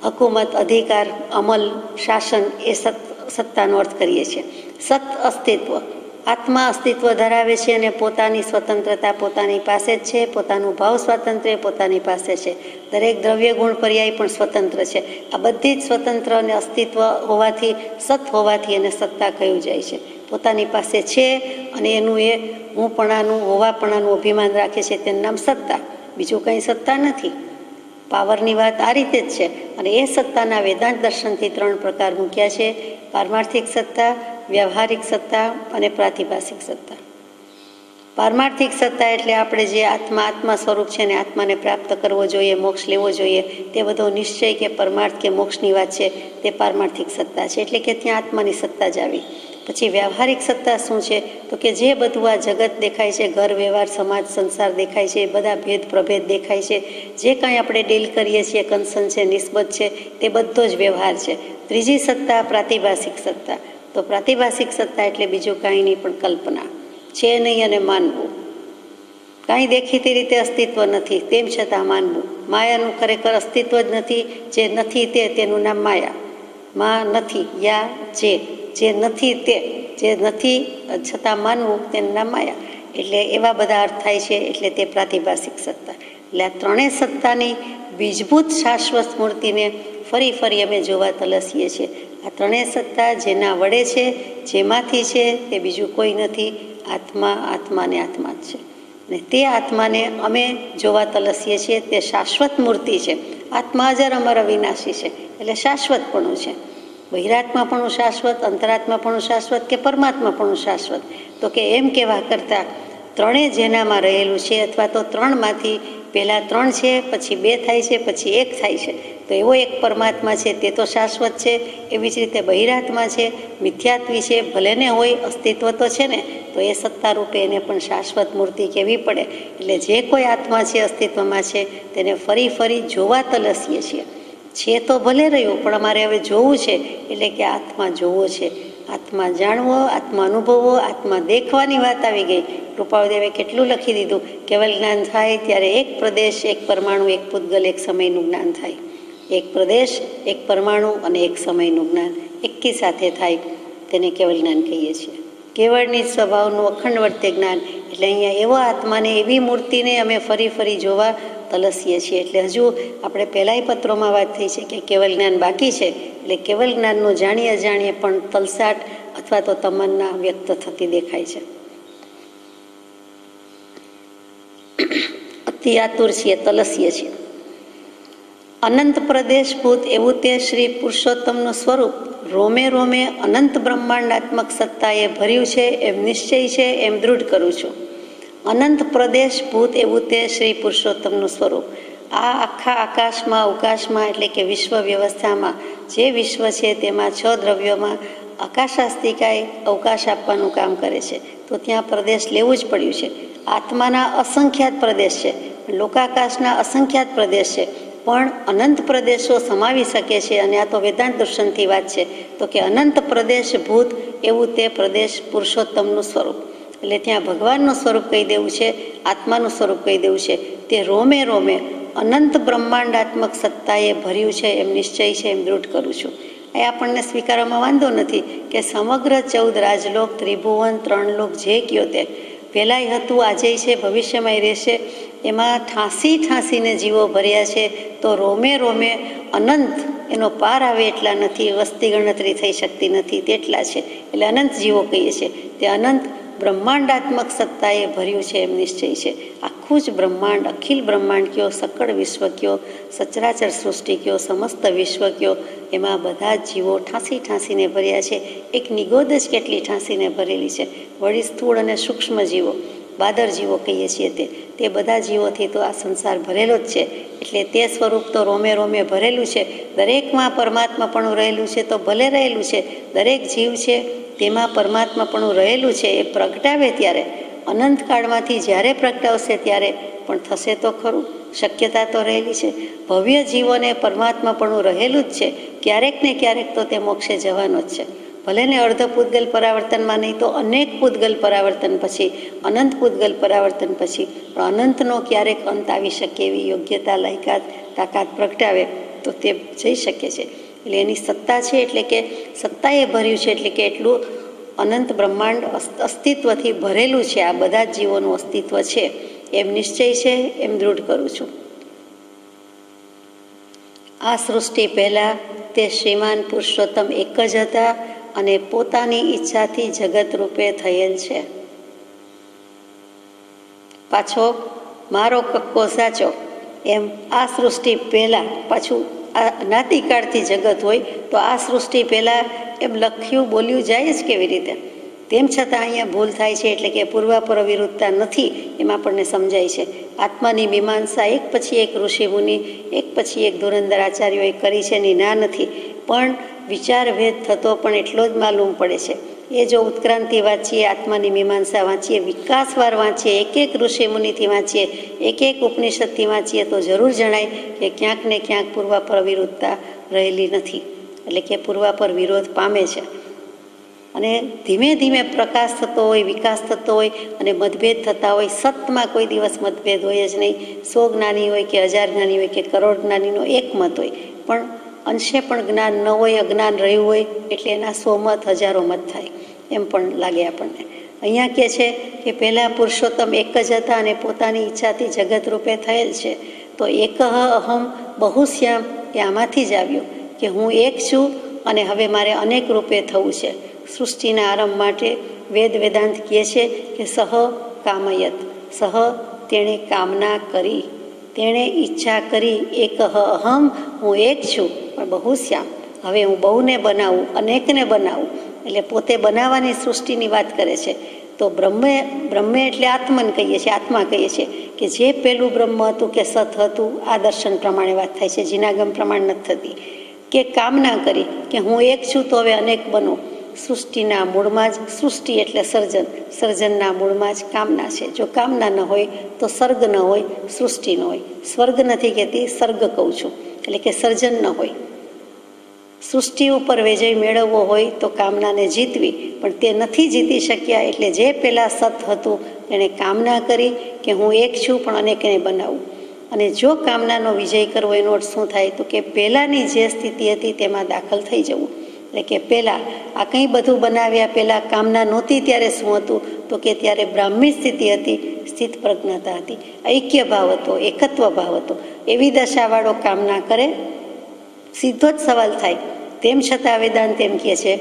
હકુમત, અધિકાર, અમલ, શાસન, એ સત્તાનો અર્થ કરીએ છીએ. સત અસ્તિત્વ, આત્મા અસ્તિત્વ ધરાવે છે અને પોતાની સ્વતંત્રતા પોતાની પાસે જ છે. પોતાનું ભાવ સ્વાતંત્ર્ય પોતાની પાસે છે. દરેક દ્રવ્ય ગુણ પર્યાય પણ સ્વતંત્ર છે. આ બધી જ સ્વતંત્ર અને અસ્તિત્વ હોવાથી, સત હોવાથી એને સત્તા કહ્યું જાય છે. પોતાની પાસે છે અને એનું એ હુંપણાનું, હોવાપણાનું અભિમાન રાખે છે, તેનું નામ સત્તા. બીજું કંઈ સત્તા નથી. પાવરની વાત આ રીતે જ છે. અને એ સત્તાના વેદાંત દર્શનથી 3 પ્રકાર મૂક્યા છે: પારમાર્થિક સત્તા, વ્યવહારિક સત્તા અને પ્રાતિભાષિક સત્તા. પારમાર્થિક સત્તા એટલે આપણે જે આત્મા સ્વરૂપ છે ને આત્માને પ્રાપ્ત કરવો જોઈએ, મોક્ષ લેવો જોઈએ, તે બધો નિશ્ચય કે પરમાર્થ કે મોક્ષની વાત છે તે પારમાર્થિક સત્તા છે. એટલે કે ત્યાં આત્માની સત્તા જ આવી. પછી વ્યવહારિક સત્તા શું છે? તો કે જે બધું આ જગત દેખાય છે, ઘર વ્યવહાર સમાજ સંસાર દેખાય છે, બધા ભેદ પ્રભેદ દેખાય છે, જે કાંઈ આપણે ડીલ કરીએ છીએ, કન્સર્ન છે, નિસ્બત છે, તે બધો જ વ્યવહાર છે. ત્રીજી સત્તા પ્રાતિભાષિક સત્તા. તો પ્રાતિભાષિક સત્તા એટલે બીજું કાંઈ નહીં પણ કલ્પના છે નહીં અને માનવું. કાંઈ દેખીતી રીતે અસ્તિત્વ નથી તેમ છતાં માનવું. માયાનું ખરેખર અસ્તિત્વ જ નથી. જે નથી તેનું નામ માયા. માં નથી યા જે નથી તે, જે નથી છતાં માનવું તેનું નામ માયા. એટલે એવા બધા અર્થ થાય છે. એટલે તે પ્રાતિભાષિક સત્તા. એટલે આ ત્રણેય સત્તાની બીજભૂત શાશ્વત મૂર્તિને ફરી ફરી અમે જોવા તલસીએ છીએ. આ ત્રણેય સત્તા જેના વડે છે, જેમાંથી છે, તે બીજું કોઈ નથી. આત્મા ને આત્મા જ છે. અને તે આત્માને અમે જોવા તલસીએ છીએ. તે શાશ્વત મૂર્તિ છે. આત્મા અજર અમર અવિનાશી છે. એટલે શાશ્વતપણું છે. બહિરાત્માપણું શાશ્વત, અંતરાત્માપણું શાશ્વત કે પરમાત્માપણું શાશ્વત. તો કે એમ કહેવા કરતાં ત્રણેય જેનામાં રહેલું છે, અથવા તો ત્રણમાંથી પહેલાં ત્રણ છે, પછી બે થાય છે, પછી એક થાય છે. તો એવો એક પરમાત્મા છે તે તો શાશ્વત છે. એવી જ રીતે બહિરાત્મા છે, મિથ્યાત્વી છે, ભલે ને હોય અસ્તિત્વ તો છે ને, તો એ સત્તા રૂપે એને પણ શાશ્વત મૂર્તિ કહેવી પડે. એટલે જે કોઈ આત્મા છે, અસ્તિત્વમાં છે, તેને ફરી ફરી જોવા તલસીએ છીએ. છે તો ભલે રહ્યું, પણ અમારે હવે જોવું છે. એટલે કે આત્મા જોવો છે, આત્મા જાણવો, આત્મા અનુભવવો, આત્મા દેખવાની વાત આવી ગઈ. કૃપાળુદેવે કેટલું લખી દીધું. કેવલ જ્ઞાન થાય ત્યારે એક પ્રદેશ, એક પરમાણુ, એક પૂતગલ, એક સમયનું જ્ઞાન થાય. એક પ્રદેશ, એક પરમાણુ અને એક સમયનું જ્ઞાન એકી સાથે થાય, તેને કેવલ જ્ઞાન કહીએ છીએ. કેવળની સ્વભાવનું અખંડ વર્તે જ્ઞાન. એટલે અહીંયા એવો આત્માને, એવી મૂર્તિને અમે ફરી ફરી જોવા તલસીએ છીએ. એટલે હજુ આપણે પહેલાંય પત્રોમાં વાત થઈ છે કે કેવલ જ્ઞાન બાકી છે. એટલે કેવલ જ્ઞાનનું જાણીએ અજાણીએ પણ તલસાટ અથવા તો તમન્ના વ્યક્ત થતી દેખાય છે. અતિ આતુર છીએ, તલસીએ છીએ. અનંત પ્રદેશભૂત એવું તે શ્રી પુરુષોત્તમનું સ્વરૂપ રોમે રોમે અનંત બ્રહ્માંડાત્મક સત્તાએ ભર્યું છે એમ નિશ્ચય છે, એમ દૃઢ કરું છું. અનંત પ્રદેશભૂત એવું તે શ્રી પુરુષોત્તમનું સ્વરૂપ આ આખા આકાશમાં, અવકાશમાં, એટલે કે વિશ્વ વ્યવસ્થામાં જે વિશ્વ છે તેમાં 6 દ્રવ્યોમાં આકાશાસ્તિકાએ અવકાશ આપવાનું કામ કરે છે. તો ત્યાં પ્રદેશ લેવું જ પડ્યું છે. આત્માના અસંખ્યાત પ્રદેશ છે, લોકાકાશના અસંખ્યાત પ્રદેશ છે, પણ અનંત પ્રદેશો સમાવી શકે છે. અને આ તો વેદાંત દર્શનથી વાત છે. તો કે અનંત પ્રદેશ ભૂત એવું તે પ્રદેશ પુરુષોત્તમનું સ્વરૂપ. એટલે ત્યાં ભગવાનનું સ્વરૂપ કહી દેવું છે, આત્માનું સ્વરૂપ કહી દેવું છે. તે રોમે રોમે અનંત બ્રહ્માંડાત્મક સત્તાએ ભર્યું છે એમ નિશ્ચય છે, એમ દૃઢ કરું છું. એ આપણને સ્વીકારવામાં વાંધો નથી કે સમગ્ર 14 રાજલોક, ત્રિભુવન, 3 લોક જે કયો તે પહેલાંય હતું, આજેય છે, ભવિષ્યમાંય રહેશે. એમાં ઠાંસીને જીવો ભર્યા છે. તો રોમે રોમે અનંત, એનો પાર આવે એટલા નથી, વસ્તી ગણતરી થઈ શકતી નથી તેટલા છે. એટલે અનંત જીવો કહીએ છીએ. તે અનંત બ્રહ્માંડાત્મક સત્તાએ ભર્યું છે એમ નિશ્ચય છે. આખું જ બ્રહ્માંડ, અખિલ બ્રહ્માંડ કયો, સકળ વિશ્વ કયો, સચરાચર સૃષ્ટિ કયો, સમસ્ત વિશ્વ કયો, એમાં બધા જ જીવો ઠાંસીને ભર્યા છે. એક નિગોદ જ કેટલી ઠાંસીને ભરેલી છે. વળી સ્થૂળ અને સૂક્ષ્મ જીવો, બાદર જીવો કહીએ છીએ તે બધા જીવોથી તો આ સંસાર ભરેલો જ છે. એટલે તે સ્વરૂપ તો રોમે રોમે ભરેલું છે. દરેકમાં પરમાત્માપણું રહેલું છે તો ભલે રહેલું છે. દરેક જીવ છે તેમાં પરમાત્માપણું રહેલું છે. એ પ્રગટાવે ત્યારે, અનંતકાળમાંથી જ્યારે પ્રગટાવશે ત્યારે પણ થશે તો ખરું, શક્યતા તો રહેલી છે. ભવ્ય જીવોને પરમાત્માપણું રહેલું જ છે. ક્યારેક ને ક્યારેક તો તે મોક્ષે જવાનો જ છે. ભલે ને અર્ધ પૂતગલ પરાવર્તનમાં નહીં તો અનેક પૂતગલ પરાવર્તન પછી, અનંત પૂતગલ પરાવર્તન પછી, પણ અનંતનો ક્યારેક અંત આવી શકે એવી યોગ્યતા, લાયકાત, તાકાત પ્રગટાવે તો તે જઈ શકે છે. એટલે એની સત્તા છે. એટલે કે સત્તાએ ભર્યું છે. એટલે કે એટલું અનંત બ્રહ્માંડ અસ્તિત્વથી ભરેલું છે. આ બધા જ જીવોનું અસ્તિત્વ છે એમ નિશ્ચય છે, એમ દૃઢ કરું છું. આ સૃષ્ટિ પહેલાં તે શ્રીમાન પુરુષોત્તમ એક જ હતા અને પોતાની ઈચ્છાથી જગત રૂપે થયેલ છે. પાછો મારો કક્કો સાચો એમ આ સૃષ્ટિ પહેલાં, પાછું આ નાતિકાળથી જગત હોય તો આ સૃષ્ટિ પહેલાં એમ લખ્યું બોલ્યું જાય જ કેવી રીતે? તેમ છતાં અહીંયા ભૂલ થાય છે, એટલે કે પૂર્વાપર વિરુદ્ધતા નથી એમ આપણને સમજાય છે. આત્માની મીમાંસા એક પછી એક ઋષિમુનિ, એક પછી એક ધુરંધર આચાર્યોએ કરી છે, એની ના નથી, પણ વિચારભેદ થતો પણ એટલો જ માલુમ પડે છે. એ જો ઉત્ક્રાંતિ વાંચીએ, આત્માની મીમાંસા વાંચીએ, વિકાસવાર વાંચીએ, એક એક ઋષિમુનિથી વાંચીએ, એક એક ઉપનિષદથી વાંચીએ, તો જરૂર જણાય કે ક્યાંક ને ક્યાંક પૂર્વાપર વિરુદ્ધતા રહેલી નથી, એટલે કે પૂર્વાપર વિરોધ પામે છે. અને ધીમે ધીમે પ્રકાશ થતો હોય, વિકાસ થતો હોય અને મતભેદ થતા હોય. સતમાં કોઈ દિવસ મતભેદ હોય જ નહીં. 100 જ્ઞાની હોય કે 1000 જ્ઞાની હોય કે કરોડ જ્ઞાનીનો એક મત હોય, પણ અંશે પણ જ્ઞાન ન હોય, અજ્ઞાન રહ્યું હોય, એટલે એના 100 મત 1000 મત થાય એમ પણ લાગે આપણને. અહીંયા કહે છે કે પહેલાં પુરુષોત્તમ એક જ હતા અને પોતાની ઈચ્છાથી જગત રૂપે થયેલ છે. તો એકહ અહમ બહુશ્યામ એ આમાંથી જ આવ્યું કે હું એક છું અને હવે મારે અનેક રૂપે થવું છે. સૃષ્ટિના આરંભ માટે વેદાંત કહે છે કે સહ કામયત, સહ તેણે કામના કરી, તેણે ઈચ્છા કરી. એકહ અહમ, હું એક છું પણ બહુશ્યામ, હવે હું બહુને બનાવું, અનેકને બનાવું, એટલે પોતે બનાવવાની સૃષ્ટિની વાત કરે છે. તો બ્રહ્મે એટલે આત્મન કહીએ છીએ, આત્મા કહીએ છીએ કે જે પેલું બ્રહ્મ હતું કે સત હતું, આ દર્શન પ્રમાણે વાત થાય છે, જીનાગમ પ્રમાણ નથી થતી. કે કામના કરી કે હું એક છું તો હવે અનેક બનો. સૃષ્ટિના મૂળમાં જ, સૃષ્ટિ એટલે સર્જન, સર્જનના મૂળમાં જ કામના છે. જો કામના ન હોય તો સર્ગ ન હોય, સૃષ્ટિ ન હોય. સ્વર્ગ નથી કહેતી, સર્ગ કહું છું, એટલે કે સર્જન ન હોય. સૃષ્ટિ ઉપર વિજય મેળવવો હોય તો કામનાને જીતવી, પણ તે નથી જીતી શક્યા. એટલે જે પહેલાં સત હતું તેણે કામના કરી કે હું એક છું પણ અનેકને બનાવું. અને જો કામનાનો વિજય કરવો એનો અર્થ શું થાય? તો કે પહેલાંની જે સ્થિતિ હતી તેમાં દાખલ થઈ જવું. એટલે કે પહેલાં આ કંઈ બધું બનાવ્યા પહેલાં કામના નહોતી ત્યારે શું હતું? તો કે ત્યારે બ્રાહ્મી સ્થિતિ હતી, સ્થિત પ્રજ્ઞતા હતી, ઐક્ય ભાવ હતો, એકત્વ ભાવ હતો. એવી દશાવાળો કામના કરે, સીધો જ સવાલ થાય. તેમ છતાં વેદાંત એમ કહે છે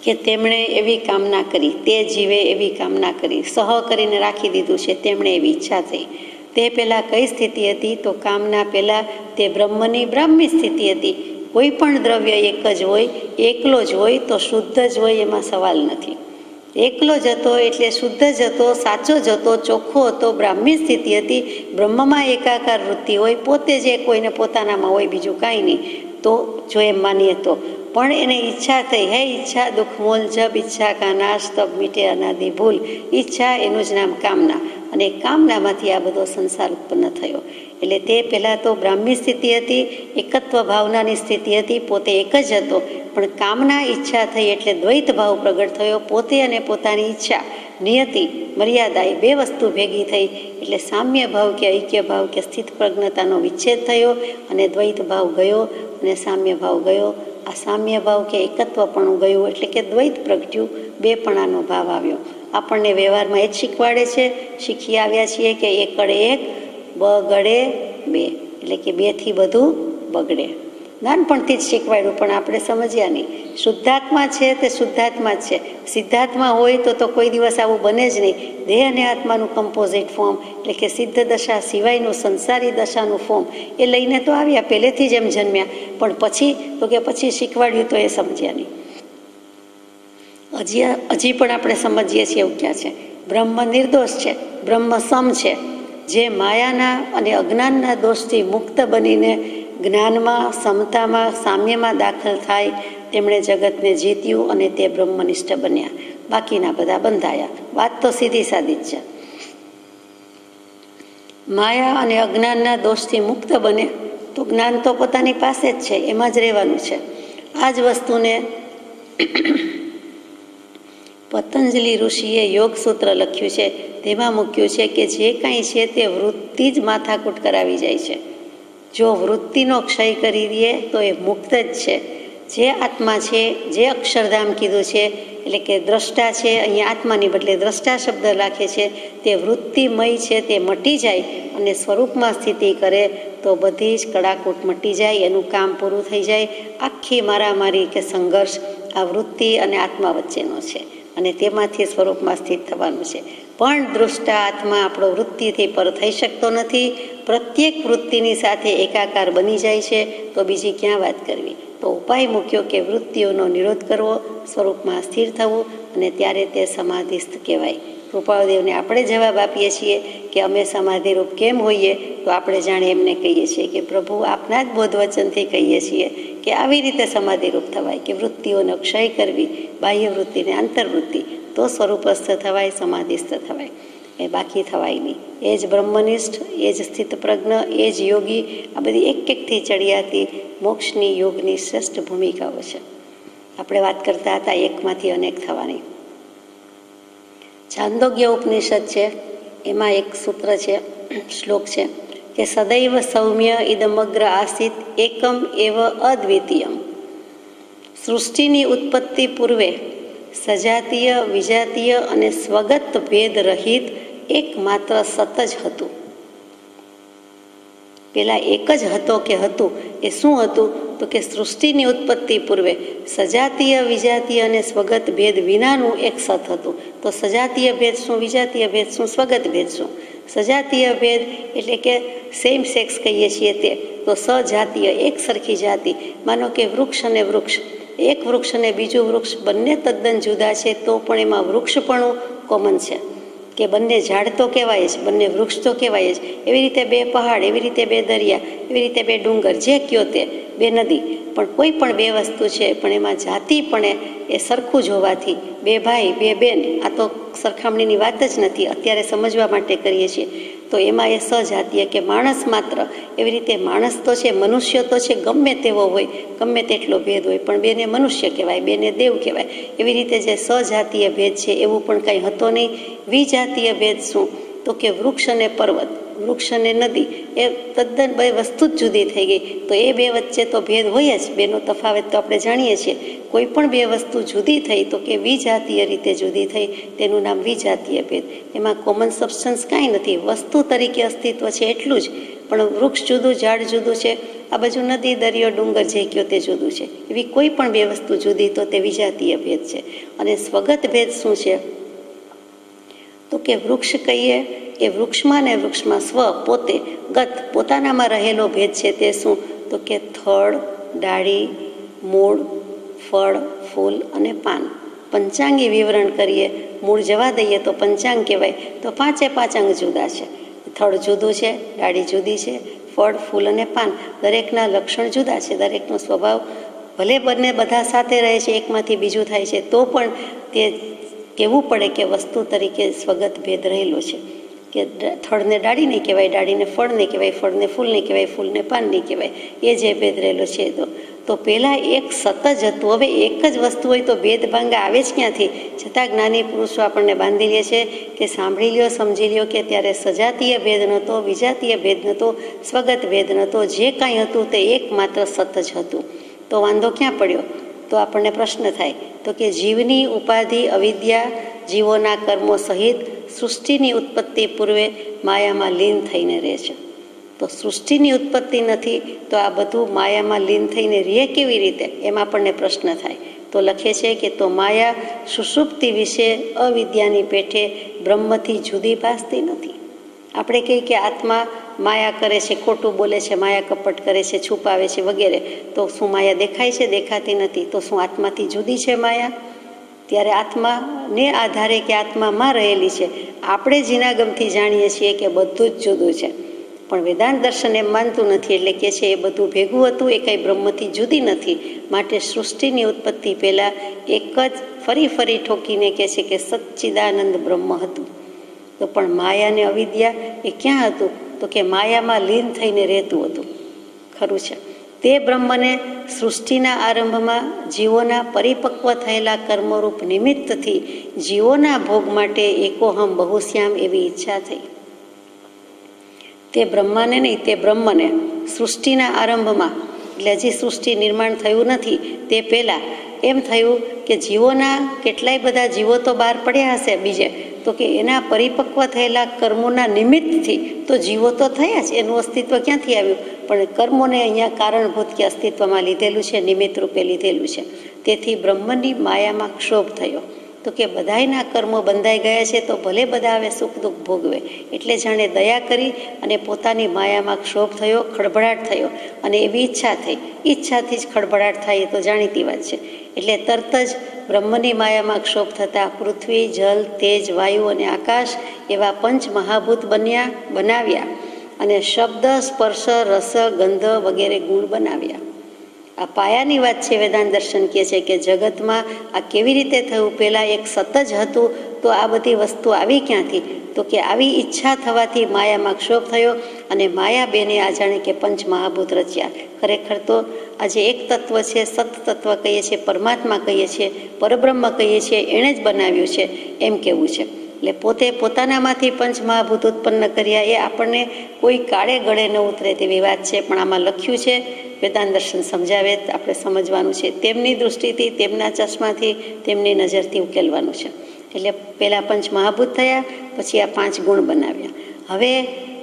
કે તેમણે એવી કામના કરી, તે જીવે એવી કામના કરી, સહ કરીને રાખી દીધું છે, તેમણે એવી ઈચ્છા થઈ. તે પહેલાં કઈ સ્થિતિ હતી? તો કામના પહેલાં તે બ્રહ્મની બ્રાહ્મી સ્થિતિ હતી. કોઈ પણ દ્રવ્ય એક જ હોય, એકલો જ હોય તો શુદ્ધ જ હોય, એમાં સવાલ નથી. એકલો જ હતો એટલે શુદ્ધ જ હતો, સાચો જ હતો, ચોખ્ખો હતો, બ્રાહ્મી સ્થિતિ હતી. બ્રહ્મમાં એકાકાર વૃત્તિ હોય, પોતે જે કોઈને પોતાનામાં હોય, બીજું કાંઈ નહીં. તો જો એમ માનીએ તો પણ એને ઈચ્છા થઈ, હે ઈચ્છા દુઃખ મોલ જબ ઈચ્છા કા નાશ તબ મીટે અનાદિ ભૂલ. ઈચ્છા એનું જ નામ કામના, અને કામનામાંથી આ બધો સંસાર ઉત્પન્ન થયો. એટલે તે પહેલાં તો બ્રાહ્મી સ્થિતિ હતી, એકત્વ ભાવનાની સ્થિતિ હતી, પોતે એક જ હતો. પણ કામના ઈચ્છા થઈ એટલે દ્વૈત ભાવ પ્રગટ થયો. પોતે અને પોતાની ઈચ્છા, નિયતિ, મર્યાદા, એ બે વસ્તુ ભેગી થઈ એટલે સામ્ય ભાવ કે ઐક્ય ભાવ કે સ્થિત પ્રજ્ઞતાનો વિચ્છેદ થયો અને દ્વૈત ભાવ ગયો અને સામ્ય ભાવ ગયો. આ સામ્ય ભાવ કે એકત્વપણું ગયું એટલે કે દ્વૈત પ્રગટ્યું, બેપણાનો ભાવ આવ્યો. આપણને વ્યવહારમાં એ જ શીખવાડે છે, શીખી આવ્યા છીએ કે એક કડે એક, બગડે બે, એટલે કે બેથી બધું બગડે. નાનપણથી જ શીખવાડ્યું પણ આપણે સમજ્યા નહીં. શુદ્ધાત્મા છે તે શુદ્ધાત્મા જ છે. સિદ્ધાત્મા હોય તો કોઈ દિવસ આવું બને જ નહીં. દેહ અને આત્માનું કમ્પોઝિટ ફોર્મ, એટલે કે સિદ્ધ દશા સિવાયનું સંસારી દશાનું ફોર્મ એ લઈને તો આવ્યા, પહેલેથી જ એમ જન્મ્યા. પણ પછી શીખવાડ્યું તો એ સમજ્યા નહીં. હજી પણ આપણે સમજીએ છીએ એવું ક્યાં છે? બ્રહ્મ નિર્દોષ છે, બ્રહ્મ સમ છે. જે માયાના અને અજ્ઞાનના દોષથી મુક્ત બનીને જ્ઞાનમાં, સમતામાં, સામ્યમાં દાખલ થાય તેમણે જગતને જીત્યું અને તે બ્રહ્મનિષ્ઠ બન્યા. બાકીના બધા બંધાયા. વાત તો સીધી સાદી જ છે. માયા અને અજ્ઞાનના દોષથી મુક્ત બને તો જ્ઞાન તો પોતાની પાસે જ છે, એમાં જ રહેવાનું છે. આ જ વસ્તુને પતંજલિ ઋષિએ યોગ સૂત્ર લખ્યું છે, તેમાં મૂક્યું છે કે જે કાંઈ છે તે વૃત્તિ જ માથાકૂટ કરાવી જાય છે. જો વૃત્તિનો ક્ષય કરી દે તો એ મુક્ત જ છે. જે આત્મા છે, જે અક્ષરધામ કીધું છે, એટલે કે દ્રષ્ટા છે, અહીંયા આત્માની બદલે દ્રષ્ટા શબ્દ રાખે છે, તે વૃત્તિમય છે, તે મટી જાય અને સ્વરૂપમાં સ્થિતિ કરે તો બધી જ કડાકૂટ મટી જાય, એનું કામ પૂરું થઈ જાય. આખી મારામારી કે સંઘર્ષ આ વૃત્તિ અને આત્મા વચ્ચેનો છે અને તેમાંથી સ્વરૂપમાં સ્થિત થવાનું છે. પણ દૃષ્ટા આત્મા આપણો વૃત્તિથી પર થઈ શકતો નથી. પ્રત્યેક વૃત્તિની સાથે એકાકાર બની જાય છે તો બીજી ક્યાં વાત કરવી? તો ઉપાય મૂક્યો કે વૃત્તિઓનો નિરોધ કરવો, સ્વરૂપમાં સ્થિર થવું, અને ત્યારે તે સમાધિસ્થ કહેવાય. કૃપાળુદેવને આપણે જવાબ આપીએ છીએ કે અમે સમાધિરૂપ કેમ હોઈએ, તો આપણે જાણે એમને કહીએ છીએ કે પ્રભુ આપના જ બોધવચનથી કહીએ છીએ કે આવી રીતે સમાધિરૂપ થવાય, કે વૃત્તિઓનો ક્ષય કરવી, બાહ્ય વૃત્તિને આંતરવૃત્તિ, તો સ્વરૂપસ્થ થવાય, સમાધિસ્થ થવાય, એ બાકી થવાય નહીં. એ જ બ્રહ્મનિષ્ઠ, એ જ સ્થિતપ્રજ્ઞ, એ જ યોગી, આ બધી એકથી ચડિયાતી મોક્ષની યોગની શ્રેષ્ઠ ભૂમિકાઓ છે. આપણે વાત કરતા હતા એકમાંથી અનેક થવાની. છાંદોગ્ય ઉપનિષદ છે, એમાં એક સૂત્ર છે, શ્લોક છે કે સદૈવ સૌમ્ય ઇદમગ્ર આસિત એકમ એવ અદ્વિતીયમ. સૃષ્ટિની ઉત્પત્તિ પૂર્વે સજાતીય, વિજાતીય અને સ્વગત ભેદ રહિત એકમાત્ર સત જ હતું. પેલા એક જ હતો કે હતું, એ શું હતું? તો કે સૃષ્ટિની ઉત્પત્તિ પૂર્વે સજાતીય, વિજાતીય અને સ્વગત ભેદ વિનાનું એક સત હતું. તો સજાતીય ભેદ શું, વિજાતીય ભેદ શું, સ્વગત ભેદ શું? સજાતીય ભેદ એટલે કે સેમ સેક્સ કહીએ છીએ તે. તો સજાતીય એક સરખી જાતિ, માનો કે વૃક્ષ અને વૃક્ષ, એક વૃક્ષ અને બીજું વૃક્ષ બંને તદ્દન જુદા છે, તો પણ એમાં વૃક્ષપણું કોમન છે, કે બંને ઝાડ તો કહેવાય જ, બંને વૃક્ષ તો કહેવાય જ. એવી રીતે બે પહાડ, એવી રીતે બે દરિયા, એવી રીતે બે ડુંગર, જે કયો તે, બે નદી, પણ કોઈ પણ બે વસ્તુ છે, પણ એમાં જાતિ પણ એ સરખું જ હોવાથી, બે ભાઈ, બે બેન, આ તો સરખામણીની વાત જ નથી, અત્યારે સમજવા માટે કરીએ છીએ. તો એમાં એ સજાતીય કે માણસ માત્ર, એવી રીતે માણસ તો છે, મનુષ્ય તો છે, ગમે તેવો હોય, ગમે તેટલો ભેદ હોય, પણ બેને મનુષ્ય કહેવાય, બેને દેવ કહેવાય. એવી રીતે જે સજાતીય ભેદ છે એવું પણ કંઈ હતો નહીં. વિજાતીય ભેદ શું? તો કે વૃક્ષ અને પર્વત, વૃક્ષ અને નદી, એ તદ્દન બે વસ્તુ જ જુદી થઈ ગઈ. તો એ બે વચ્ચે તો ભેદ હોય જ, બેનો તફાવત તો આપણે જાણીએ છીએ. કોઈ પણ બે વસ્તુ જુદી થઈ તો કે વિજાતીય રીતે જુદી થઈ, તેનું નામ વિજાતીય ભેદ. એમાં કોમન સબસ્ટન્સ કાંઈ નથી, વસ્તુ તરીકે અસ્તિત્વ છે એટલું જ, પણ વૃક્ષ જુદું, ઝાડ જુદું છે, આ બાજુ નદી, દરિયો, ડુંગર જે કયો તે જુદું છે. એવી કોઈ પણ બે વસ્તુ જુદી, તો તે વિજાતીય ભેદ છે. અને સ્વગત ભેદ શું છે? તો કે વૃક્ષ કહીએ એ વૃક્ષમાં ને વૃક્ષમાં સ્વ પોતે, ગત પોતાનામાં રહેલો ભેદ છે તે શું? તો કે થડ, ડાળી, મૂળ, ફળ, ફૂલ અને પાન. પંચાંગી વિવરણ કરીએ, મૂળ જવા દઈએ તો પંચાંગ કહેવાય. તો પાંચે પાંચ અંગ જુદા છે. થડ જુદું છે, ડાળી જુદી છે, ફળ, ફૂલ અને પાન દરેકના લક્ષણ જુદા છે, દરેકનો સ્વભાવ ભલે બંને બધા સાથે રહે છે, એકમાંથી બીજું થાય છે, તો પણ તે કહેવું પડે કે વસ્તુ તરીકે સ્વગત ભેદ રહેલો છે. કે થડને ડાળી નહીં કહેવાય, ડાળીને ફળ નહીં કહેવાય, ફળને ફૂલ નહીં કહેવાય, ફૂલને પાન નહીં કહેવાય, એ જે ભેદ રહેલો છે. તો પહેલાં એક સત જ હતું. હવે એક જ વસ્તુ હોય તો ભેદ ભાંગા આવે જ ક્યાંથી? છતાં જ્ઞાની પુરુષો આપણને બાંધી લે છે કે સાંભળી લ્યો, સમજી લ્યો કે ત્યારે સજાતીય ભેદ નહોતો, વિજાતીય ભેદ નહોતો, સ્વગત ભેદ નહોતો, જે કાંઈ હતું તે એકમાત્ર સત જ હતું. તો વાંધો ક્યાં પડ્યો? તો આપણને પ્રશ્ન થાય તો કે જીવની ઉપાધિ અવિદ્યા જીવોના કર્મો સહિત સૃષ્ટિની ઉત્પત્તિ પૂર્વે માયામાં લીન થઈને રહે છે. તો સૃષ્ટિની ઉત્પત્તિ નથી તો આ બધું માયામાં લીન થઈને રહે કેવી રીતે? એમ આપણને પ્રશ્ન થાય. તો લખે છે કે તો માયા સુષુપ્તિ વિશે અવિદ્યાની પેઠે બ્રહ્મથી જુદી ભાસતી નથી. આપણે કહીએ કે આત્મા માયા કરે છે, ખોટું બોલે છે, માયા કપટ કરે છે, છુપાવે છે વગેરે, તો શું માયા દેખાય છે? દેખાતી નથી. તો શું આત્માથી જુદી છે માયા? ત્યારે આત્માને આધારે કે આત્મામાં રહેલી છે. આપણે જીનાગમથી જાણીએ છીએ કે બધું જ જુદું છે, પણ વેદાંત દર્શન એમ માનતું નથી. એટલે કે છે એ બધું ભેગું હતું, એ કંઈ બ્રહ્મથી જુદી નથી. માટે સૃષ્ટિની ઉત્પત્તિ પહેલાં એક જ ફરી ફરી ઠોકીને કહે છે કે સચ્ચિદાનંદ બ્રહ્મ હતું. તો પણ માયા અને અવિદ્યા એ ક્યાં હતું? તો કે માયામાં લીન થઈને રહેતું હતું. ખરું છે. તે બ્રહ્મને સૃષ્ટિના આરંભમાં જીવોના પરિપક્વ થયેલા કર્મરૂપ નિમિત્તથી જીવોના ભોગ માટે એકોહમ બહુશ્યામ એવી ઈચ્છા થઈ. તે બ્રહ્માને નહીં, તે બ્રહ્મને સૃષ્ટિના આરંભમાં, એટલે હજી સૃષ્ટિ નિર્માણ થયું નથી તે પહેલાં એમ થયું કે જીવોના કેટલાય બધા જીવો તો બહાર પડ્યા હશે બીજે, તો કે એના પરિપક્વ થયેલા કર્મોના નિમિત્તથી તો જીવો તો થયા જ, એનું અસ્તિત્વ ક્યાંથી આવ્યું? પણ કર્મોને અહીંયા કારણભૂત કે અસ્તિત્વમાં લીધેલું છે, નિમિત્ત રૂપે લીધેલું છે. તેથી બ્રહ્મની માયામાં ક્ષોભ થયો. તો કે બધાયના કર્મો બંધાઈ ગયા છે, તો ભલે બધા હવે સુખ દુઃખ ભોગવે. એટલે જાણે દયા કરી અને પોતાની માયામાં ક્ષોભ થયો, ખળભળાટ થયો, અને એવી ઈચ્છા થઈ. ઈચ્છાથી જ ખળભળાટ થાય એ તો જાણીતી વાત છે. એટલે તરત જ બ્રહ્મની માયામાં ક્ષોભ થતાં પૃથ્વી, જલ, તેજ, વાયુ અને આકાશ એવા પંચ મહાભૂત બનાવ્યા અને શબ્દ, સ્પર્શ, રસ, ગંધ વગેરે ગુણ બનાવ્યા. આ પાયાની વાત છે. વેદાંત દર્શન કહે છે કે જગતમાં આ કેવી રીતે થયું? પહેલાં એક સત જ હતું, તો આ બધી વસ્તુ આવી ક્યાંથી? તો કે આવી ઈચ્છા થવાથી માયામાં ક્ષોભ થયો અને માયા બેને આ જાણે કે પંચ મહાભૂત રચ્યા. ખરેખર તો આજે એક તત્વ છે, સત તત્વ કહીએ છીએ, પરમાત્મા કહીએ છીએ, પરબ્રહ્મ કહીએ છીએ, એણે જ બનાવ્યું છે એમ કહેવું છે. એટલે પોતે પોતાનામાંથી પંચ મહાભૂત ઉત્પન્ન કર્યા એ આપણને કોઈ કાળે ગળે ન ઉતરે તેવી વાત છે. પણ આમાં લખ્યું છે, વેદાંત દર્શન સમજાવે, આપણે સમજવાનું છે. તેમની દૃષ્ટિથી, તેમના ચશ્માથી, તેમની નજરથી ઉકેલવાનું છે. એટલે પહેલાં પંચ મહાભૂત થયા, પછી આ 5 ગુણ બનાવ્યા. હવે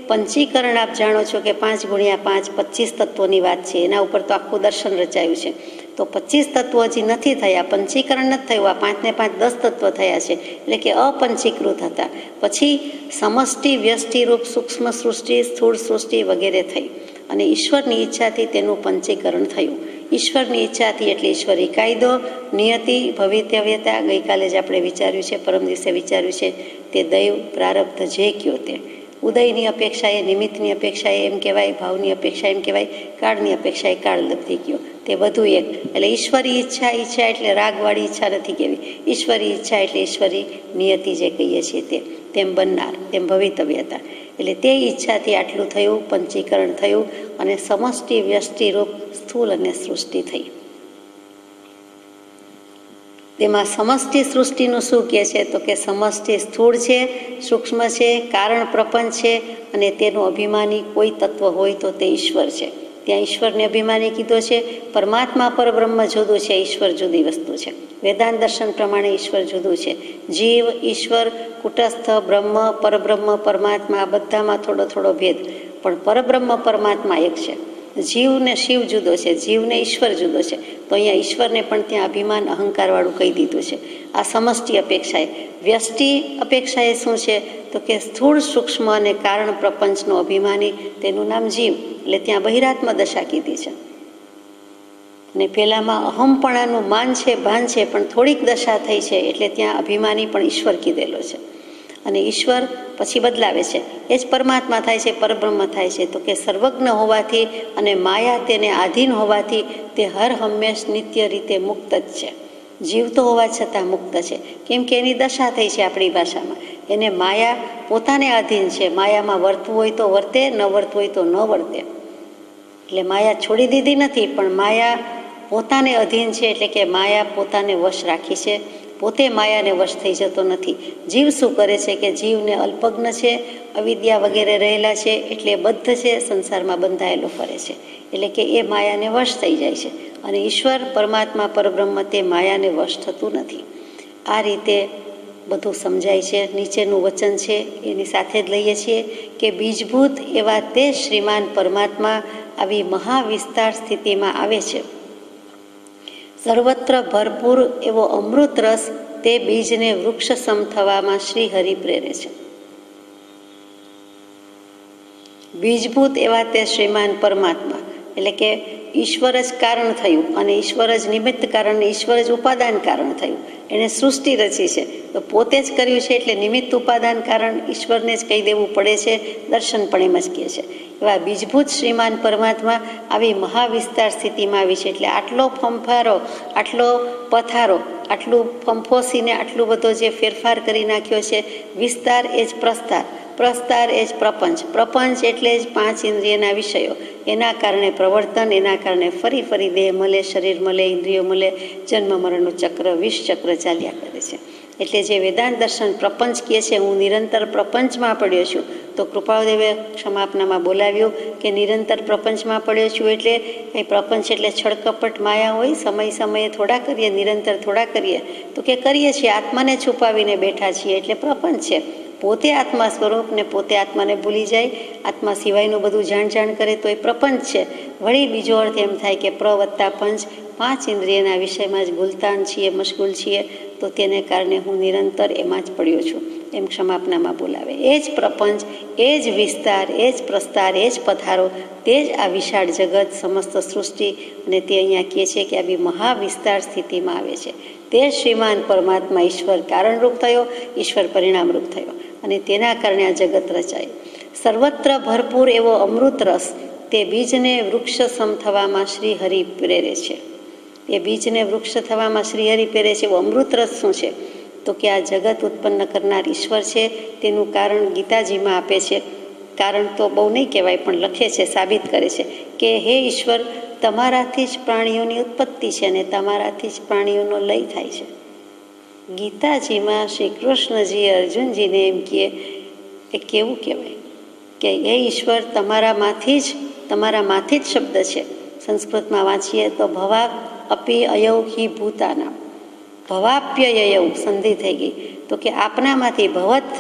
પંચીકરણ આપ જાણો છો કે 5 ગુણ્યા 5 25 તત્વોની વાત છે. એના ઉપર તો આખું દર્શન રચાયું છે. તો 25 તત્વો હજી નથી થયા, પંચીકરણ નથી થયું. આ 5 ને 5 10 તત્વ થયા છે, એટલે કે અપંચીકૃત હતા. પછી સમષ્ટિ, વ્યષ્ટિરૂપ, સૂક્ષ્મ સૃષ્ટિ, સ્થૂળ સૃષ્ટિ વગેરે થઈ અને ઈશ્વરની ઈચ્છાથી તેનું પંચીકરણ થયું. ઈશ્વરની ઈચ્છાથી એટલે ઈશ્વરી કાયદો, નિયતિ, ભવિતવ્યતા, ગઈકાલે જ આપણે વિચાર્યું છે, પરમ દિવસે વિચાર્યું છે, તે દૈવ, પ્રારબ્ધ જે કયો તે. ઉદયની અપેક્ષાએ, નિમિત્તની અપેક્ષાએ એમ કહેવાય, ભાવની અપેક્ષા એમ કહેવાય, કાળની અપેક્ષાએ કાળ લબ્ધી કયો, તે બધું એક. એટલે ઈશ્વરી ઈચ્છા, ઈચ્છા એટલે રાગવાળી ઈચ્છા નથી કહેવી. ઈશ્વરી ઈચ્છા એટલે ઈશ્વરી નિયતિ જે કહીએ છીએ તે, તેમ બનનાર, તેમ ભવિતવ્યતા. એટલે તે ઈચ્છાથી આટલું થયું, પંચીકરણ થયું અને સમષ્ટિ, વ્યષ્ટિરૂપ, સ્થૂળ અને સૃષ્ટિ થઈ. તેમાં સમષ્ટિ સૃષ્ટિનું શું કહે છે? તો કે સમષ્ટિ સ્થૂળ છે, સૂક્ષ્મ છે, કારણ પ્રપંચ છે અને તેનું અભિમાની કોઈ તત્વ હોય તો તે ઈશ્વર છે. ત્યાં ઈશ્વરને અભિમાની કીધો છે. પરમાત્મા પરબ્રહ્મ જુદું છે, ઈશ્વર જુદી વસ્તુ છે. વેદાંત દર્શન પ્રમાણે ઈશ્વર જુદું છે. જીવ, ઈશ્વર, કુટસ્થ, બ્રહ્મ, પરબ્રહ્મ, પરમાત્મા બધામાં થોડો થોડો ભેદ, પણ પરબ્રહ્મ પરમાત્મા એક છે. જીવ ને શિવ જુદો છે, જીવને ઈશ્વર જુદો છે. તો અહીંયા ઈશ્વરને પણ ત્યાં અભિમાન, અહંકારવાળું કહી દીધું છે. આ સમષ્ટિ અપેક્ષાએ. વ્યષ્ટિ અપેક્ષાએ શું છે? તો કે સ્થૂળ, સૂક્ષ્મ અને કારણ પ્રપંચનો અભિમાની, તેનું નામ જીવ. એટલે ત્યાં બહિરાત્મ દશા કીધી છે. અને પહેલામાં અહમપણાનું માન છે, ભાન છે, પણ થોડીક દશા થઈ છે, એટલે ત્યાં અભિમાની પણ ઈશ્વર કીધેલો છે. અને ઈશ્વર પછી બદલાવે છે, એ જ પરમાત્મા થાય છે, પરબ્રહ્મ થાય છે. તો કે સર્વજ્ઞ હોવાથી અને માયા તેને આધીન હોવાથી તે હર હંમેશ નિત્ય રીતે મુક્ત જ છે. જીવતો હોવા છતાં મુક્ત છે, કેમ કે એની દશા થઈ છે. આપણી ભાષામાં એને માયા પોતાને આધીન છે. માયામાં વર્તવું હોય તો વર્તે, ન વર્તવું હોય તો ન વર્તે. એટલે માયા છોડી દીધી નથી, પણ માયા પોતાને અધીન છે. એટલે કે માયા પોતાને વશ રાખી છે, પોતે માયાને વશ થઈ જતો નથી. જીવ શું કરે છે કે જીવને અલ્પજ્ઞ છે, અવિદ્યા વગેરે રહેલા છે, એટલે બદ્ધ છે, સંસારમાં બંધાયેલો ફરે છે. એટલે કે એ માયાને વશ થઈ જાય છે. અને ઈશ્વર, પરમાત્મા, પરબ્રહ્મ તે માયાને વશ થતું નથી. આ રીતે બધું સમજાય છે. નીચેનું વચન છે એની સાથે જ લઈએ છીએ કે બીજભૂત એવા તે શ્રીમાન પરમાત્મા આવી મહાવિસ્તાર સ્થિતિમાં આવે છે. સર્વત્ર ભરપૂર એવો અમૃત રસ તે બીજને વૃક્ષ સમ થવામાં શ્રી હરિ પ્રેરે છે. બીજભૂત એવા તે શ્રીમાન પરમાત્મા એટલે કે ઈશ્વર જ કારણ થયું અને ઈશ્વર જ નિમિત્ત કારણ, ઈશ્વર જ ઉપાદાન કારણ થયું. એણે સૃષ્ટિ રચી છે તો પોતે જ કર્યું છે, એટલે નિમિત્ત ઉપાદાન કારણ ઈશ્વરને જ કહી દેવું પડે છે. દર્શન પણ એમ જ કહે છે. એવા બીજભૂત શ્રીમાન પરમાત્મા આવી મહાવિસ્તાર સ્થિતિમાં આવી છે. એટલે આટલો ફંફારો, આટલો પથારો, આટલું ફંફોસીને આટલું બધો જે ફેરફાર કરી નાખ્યો છે. વિસ્તાર એ જ પ્રસ્તાર, પ્રસ્તાર એ જ પ્રપંચ, પ્રપંચ એટલે જ 5 ઇન્દ્રિયના વિષયો. એના કારણે પ્રવર્તન, એના કારણે ફરી ફરી દેહ મળે, શરીર મળે, ઇન્દ્રિયો મળે, જન્મ મરણનું ચક્ર, વિષ ચક્ર ચાલ્યા કરે છે. એટલે જે વેદાંત દર્શન પ્રપંચ કહે છે, હું નિરંતર પ્રપંચમાં પડ્યો છું. તો કૃપાળદેવે ક્ષમાપનામાં બોલાવ્યું કે નિરંતર પ્રપંચમાં પડ્યો છું. એટલે કંઈ પ્રપંચ એટલે છળકપટ માયા હોય, સમય સમયે થોડા કરીએ, નિરંતર થોડા કરીએ. તો કે કરીએ છીએ, આત્માને છુપાવીને બેઠા છીએ એટલે પ્રપંચ છે. પોતે આત્મા સ્વરૂપ ને પોતે આત્માને ભૂલી જાય, આત્મા સિવાયનું બધું જાણ કરે તો એ પ્રપંચ છે. વળી બીજો અર્થ એમ થાય કે પ્ર વત્તા પંચ, 5 ઇન્દ્રિયના વિષયમાં જ ગુલતાન છીએ, મશગુલ છીએ, તો તેને કારણે હું નિરંતર એમાં જ પડ્યો છું એમ ક્ષમાપનામાં બોલાવે. એ જ પ્રપંચ, એ જ વિસ્તાર, એ જ પ્રસ્તાર, એ જ પધારો, તે જ આ વિશાળ જગત, સમસ્ત સૃષ્ટિ, અને તે અહીંયા કહે છે કે આ બી મહાવિસ્તાર સ્થિતિમાં આવે છે. તે શ્રીમાન પરમાત્મા ઈશ્વર કારણરૂપ થયો, ઈશ્વર પરિણામરૂપ થયો, અને તેના કારણે આ જગત રચાયું. સર્વત્ર ભરપૂર એવો અમૃત રસ તે બીજને વૃક્ષ સમ થવામાં શ્રી હરિ પ્રેરે છે. એ બીજને વૃક્ષ થવામાં શ્રી હરિ પ્રેરે છે. એવો અમૃત રસ શું છે? તો કે આ જગત ઉત્પન્ન કરનાર ઈશ્વર છે. તેનું કારણ ગીતાજીમાં આપે છે. કારણ તો બહુ નહીં કહેવાય, પણ લખે છે, સાબિત કરે છે કે હે ઈશ્વર, તમારાથી જ પ્રાણીઓની ઉત્પત્તિ છે અને તમારાથી જ પ્રાણીઓનો લય થાય છે. ગીતાજીમાં શ્રી કૃષ્ણજી અર્જુનજીને એમ કહે, એ કેવું કહેવાય કે હે ઈશ્વર, તમારામાંથી જ શબ્દ છે. સંસ્કૃતમાં વાંચીએ તો ભવા અપી અયૌ હિ ભૂતાના, ભવાપ્યયૌ સંધિ થઈ ગઈ, તો કે આપનામાંથી ભવત,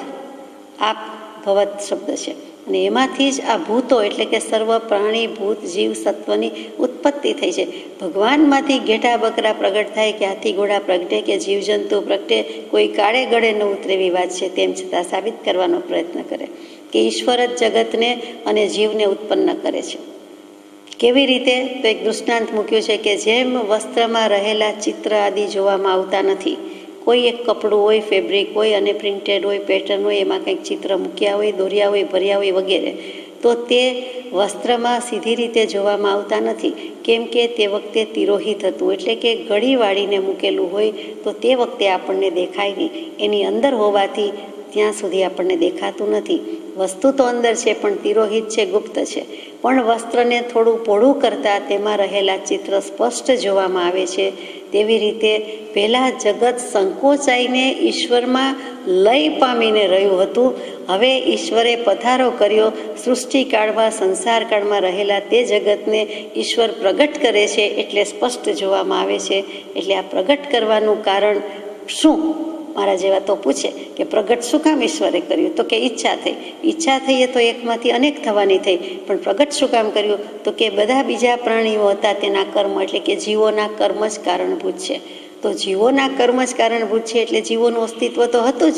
આપ ભવત શબ્દ છે, અને એમાંથી જ આ ભૂતો એટલે કે સર્વ પ્રાણી, ભૂત, જીવ, સત્વની ઉત્પત્તિ થઈ છે. ભગવાનમાંથી ઘેટા બકરા પ્રગટ થાય કે હાથી ઘોડા પ્રગટે કે જીવજંતુ પ્રગટે, કોઈ કાળે ગળે ન ઉતરે એવી વાત છે. તેમ છતાં સાબિત કરવાનો પ્રયત્ન કરે કે ઈશ્વર જ જગતને અને જીવને ઉત્પન્ન કરે છે. કેવી રીતે? તો એક દૃષ્ટાંત મૂક્યું છે કે જેમ વસ્ત્રમાં રહેલા ચિત્ર આદિ જોવામાં આવતા નથી, કોઈ એક કપડું હોય, ફેબ્રિક હોય અને પ્રિન્ટેડ હોય, પેટર્ન હોય, એમાં કંઈક ચિત્ર મૂક્યા હોય, દોર્યા હોય, ભર્યા હોય વગેરે, તો તે વસ્ત્રમાં સીધી રીતે જોવામાં આવતા નથી. કેમ કે તે વખતે તિરોહિત હતું, એટલે કે ગળી વાળીને મૂકેલું હોય તો તે વખતે આપણને દેખાય નહીં. એની અંદર હોવાથી ત્યાં સુધી આપણને દેખાતું નથી. વસ્તુ તો અંદર છે પણ તિરોહિત છે, ગુપ્ત છે. પણ વસ્ત્રને થોડું પોળું કરતાં તેમાં રહેલા ચિત્ર સ્પષ્ટ જોવામાં આવે છે. તેવી રીતે પહેલાં જગત સંકોચાઈને ઈશ્વરમાં લય પામીને રહ્યું હતું. હવે ઈશ્વરે પધારો કર્યો, સૃષ્ટિકાળમાં, સંસારકાળમાં રહેલા તે જગતને ઈશ્વર પ્રગટ કરે છે, એટલે સ્પષ્ટ જોવામાં આવે છે. એટલે આ પ્રગટ કરવાનું કારણ શું? મારા જેવા તો પૂછે કે પ્રગટ શું કામ ઈશ્વરે કર્યું? તો કે ઈચ્છા થઈ. ઈચ્છા થઈ એ તો એકમાંથી અનેક થવાની થઈ, પણ પ્રગટ શું કામ કર્યું? તો કે બધા બીજા પ્રાણીઓ હતા તેના કર્મ, એટલે કે જીવોના કર્મ જ કારણભૂત છે. તો જીવોના કર્મ જ કારણભૂત છે એટલે જીવોનું અસ્તિત્વ તો હતું જ,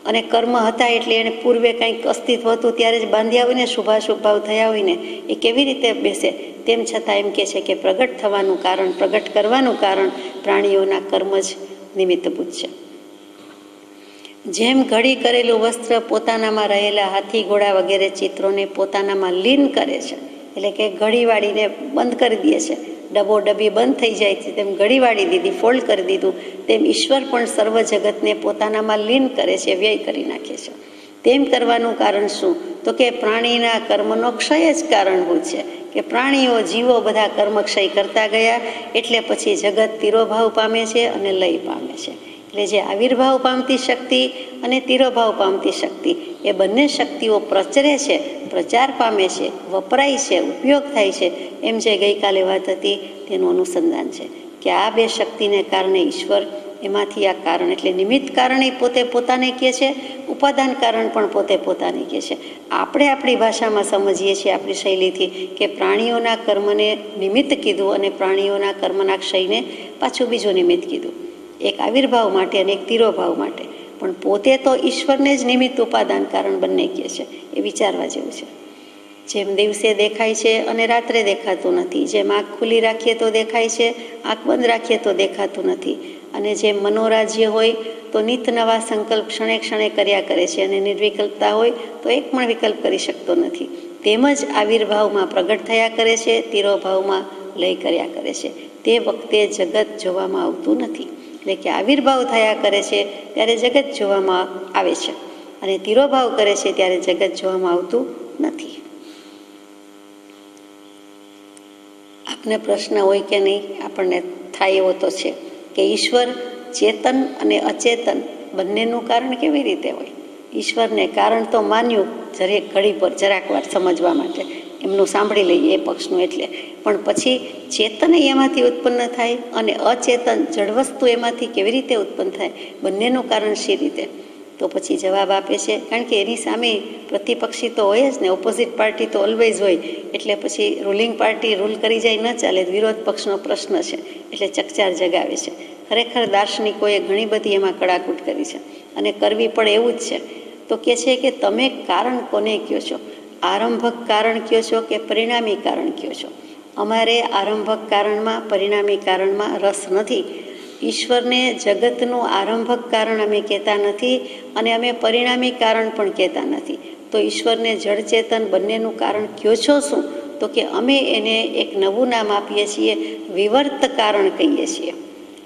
અને કર્મ હતા એટલે એને પૂર્વે કંઈક અસ્તિત્વ હતું ત્યારે જ બાંધ્યા હોય ને, શુભાશુભ ભાવ થયા હોય ને, એ કેવી રીતે બેસે? તેમ છતાં એમ કહે છે કે પ્રગટ થવાનું કારણ, પ્રગટ કરવાનું કારણ પ્રાણીઓના કર્મ જ નિમિત્તભૂત છે. જેમ ઘડી કરેલું વસ્ત્ર પોતાનામાં રહેલા હાથી ઘોડા વગેરે ચિત્રોને પોતાનામાં લીન કરે છે, એટલે કે ઘડી વાળીને બંધ કરી દે છે, ડબો ડબ્બી બંધ થઈ જાય છે, તેમ ઘડી વાળી દીધી, ફોલ્ડ કરી દીધું, તેમ ઈશ્વર પણ સર્વ જગતને પોતાનામાં લીન કરે છે, વ્યય કરી નાખે છે. તેમ કરવાનું કારણ શું? તો કે પ્રાણીના કર્મનો ક્ષય જ કારણભૂત છે. કે પ્રાણીઓ, જીવો બધા કર્મક્ષય કરતા ગયા, એટલે પછી જગત તિરોભાવ પામે છે અને લય પામે છે. એટલે જે આવિર્ભાવ પામતી શક્તિ અને તિરોભાવ પામતી શક્તિ, એ બંને શક્તિઓ પ્રચરે છે, પ્રચાર પામે છે, વપરાય છે, ઉપયોગ થાય છે. એમ જે ગઈકાલે વાત હતી તેનું અનુસંધાન છે કે આ બે શક્તિને કારણે ઈશ્વર, એમાંથી આ કારણ એટલે નિમિત્ત કારણે પોતે પોતાને કહે છે, ઉપાદાન કારણ પણ પોતે પોતાને કહે છે. આપણે આપણી ભાષામાં સમજીએ છીએ આપણી શૈલીથી કે પ્રાણીઓના કર્મને નિમિત્ત કીધું અને પ્રાણીઓના કર્મના ક્ષયને પાછું બીજું નિમિત્ત કીધું, એક આવિર્ભાવ માટે અને એક તિરોભાવ માટે. પણ પોતે તો ઈશ્વરને જ નિમિત્ત ઉપાદાન કારણ બંને કહે છે. એ વિચારવા જેવું છે. જેમ દિવસે દેખાય છે અને રાત્રે દેખાતું નથી, જેમ આંખ ખુલ્લી રાખીએ તો દેખાય છે, આંખ બંધ રાખીએ તો દેખાતું નથી, અને જેમ મનોરાજ્ય હોય તો નિત નવા સંકલ્પ ક્ષણે ક્ષણે કર્યા કરે છે, અને નિર્વિકલ્પતા હોય તો એક પણ વિકલ્પ કરી શકતો નથી. તેમજ આવિર્ભાવમાં પ્રગટ થયા કરે છે, તિરોભાવમાં લય કર્યા કરે છે. તે વખતે જગત જોવામાં આવતું નથી. એટલે કે આવિર્ભાવ થયા કરે છે ત્યારે જગત જોવામાં આવે છે, અને તિરોભાવ કરે છે ત્યારે જગત જોવામાં આવતું નથી. આપને પ્રશ્ન હોય કે નહીં? આપણને થાય એવો તો છે કે ઈશ્વર ચેતન અને અચેતન બંનેનું કારણ કેવી રીતે હોય? ઈશ્વરને કારણ તો માન્યું ઘડી પર જરાક વાર સમજવા માટે, એમનું સાંભળી લઈએ એ પક્ષનું, એટલે પણ પછી ચેતન એમાંથી ઉત્પન્ન થાય અને અચેતન જડવસ્તુ એમાંથી કેવી રીતે ઉત્પન્ન થાય? બંનેનું કારણ શી રીતે? તો પછી જવાબ આપે છે, કારણ કે એની સામે પ્રતિપક્ષી તો હોય જ ને, ઓપોઝિટ પાર્ટી તો ઓલવેઝ હોય, એટલે પછી રૂલિંગ પાર્ટી રૂલ કરી જાય ન ચાલે, વિરોધ પક્ષનો પ્રશ્ન છે એટલે ચકચાર જગાવે છે. ખરેખર દાર્શનિકોએ ઘણી બધી એમાં કડાકૂટ કરી છે અને કરવી પડે એવું જ છે. તો કહે છે કે તમે કારણ કોને કહો છો, આરંભક કારણ કહો છો કે પરિણામી કારણ કહો છો? અમારે આરંભક કારણમાં પરિણામી કારણમાં રસ નથી. ઈશ્વરને જગતનું આરંભક કારણ અમે કહેતા નથી અને અમે પરિણામી કારણ પણ કહેતા નથી. તો ઈશ્વરને જળચેતન બંનેનું કારણ કહો છો શું? તો કે અમે એને એક નવું નામ આપીએ છીએ, વિવર્ત કારણ કહીએ છીએ.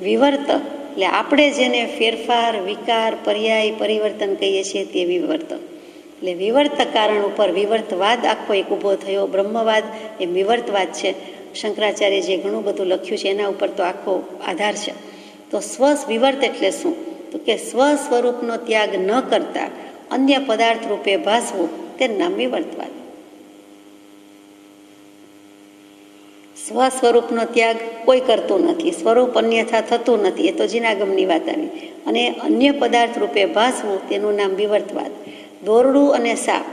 વિવર્ત એટલે આપણે જેને ફેરફાર, વિકાર, પર્યાય, પરિવર્તન કહીએ છીએ તે વિવર્ત. એટલે વિવર્ત કારણ ઉપર વિવર્તવાદ આખો એક ઊભો થયો. બ્રહ્મવાદ એ વિવર્તવાદ છે. શંકરાચાર્યજીએ ઘણું બધું લખ્યું છે, એના ઉપર તો આખો આધાર છે. તો વિવર્ત એટલે શું? તો કે સ્વ સ્વરૂપનો ત્યાગ ન કરતા અન્ય પદાર્થ રૂપે ભાસવું તેનું નામ વિવર્તવાદ. સ્વ સ્વરૂપનો ત્યાગ કોઈ કરતું નથી, સ્વરૂપ અન્યથા થતું નથી, એ તો જીનાગમની વાત આવી. અને અન્ય પદાર્થ રૂપે ભાસવું તેનું નામ વિવર્તવાદ. દોરડું અને સાપ,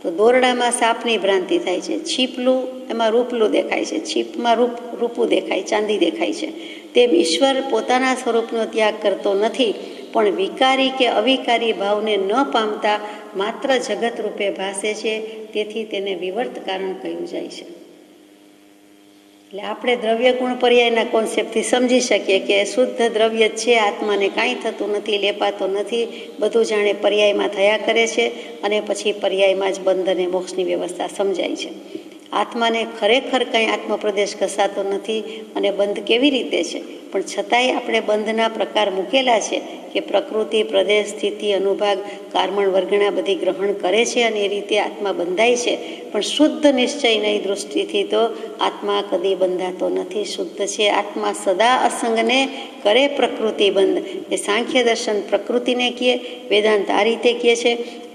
તો દોરડામાં સાપની ભ્રાંતિ થાય છે, છીપલું એમાં રૂપલું દેખાય છે, છીપમાં રૂપું દેખાય, ચાંદી દેખાય છે. તેમ ઈશ્વર પોતાના સ્વરૂપનો ત્યાગ કરતો નથી, પણ વિકારી કે અવિકારી ભાવને ન પામતા માત્ર જગત રૂપે ભાસે છે, તેથી તેને વિવર્ત કારણ કહ્યું જાય છે. એટલે આપણે દ્રવ્ય ગુણ પર્યાયના કોન્સેપ્ટથી સમજી શકીએ કે શુદ્ધ દ્રવ્ય જ છે, આત્માને કાંઈ થતું નથી, લેપાતો નથી, બધું જાણે પર્યાયમાં થયા કરે છે અને પછી પર્યાયમાં જ બંધ અને મોક્ષની વ્યવસ્થા સમજાય છે. આત્માને ખરેખર કંઈ આત્મપ્રદેશ ઘસાતો નથી અને બંધ કેવી રીતે છે, પણ છતાંય આપણે બંધના પ્રકાર મૂકેલા છે કે પ્રકૃતિ, પ્રદેશ, સ્થિતિ, અનુભાગ, કારમણ, વર્ગણા બધી ગ્રહણ કરે છે અને એ રીતે આત્મા બંધાય છે. પણ શુદ્ધ નિશ્ચયની દૃષ્ટિથી તો આત્મા કદી બંધાતો નથી, શુદ્ધ છે. આત્મા સદા અસંગને કરે પ્રકૃતિ બંધ. એ સાંખ્ય દર્શન પ્રકૃતિને કહે, વેદાંત આ રીતે કહે છે,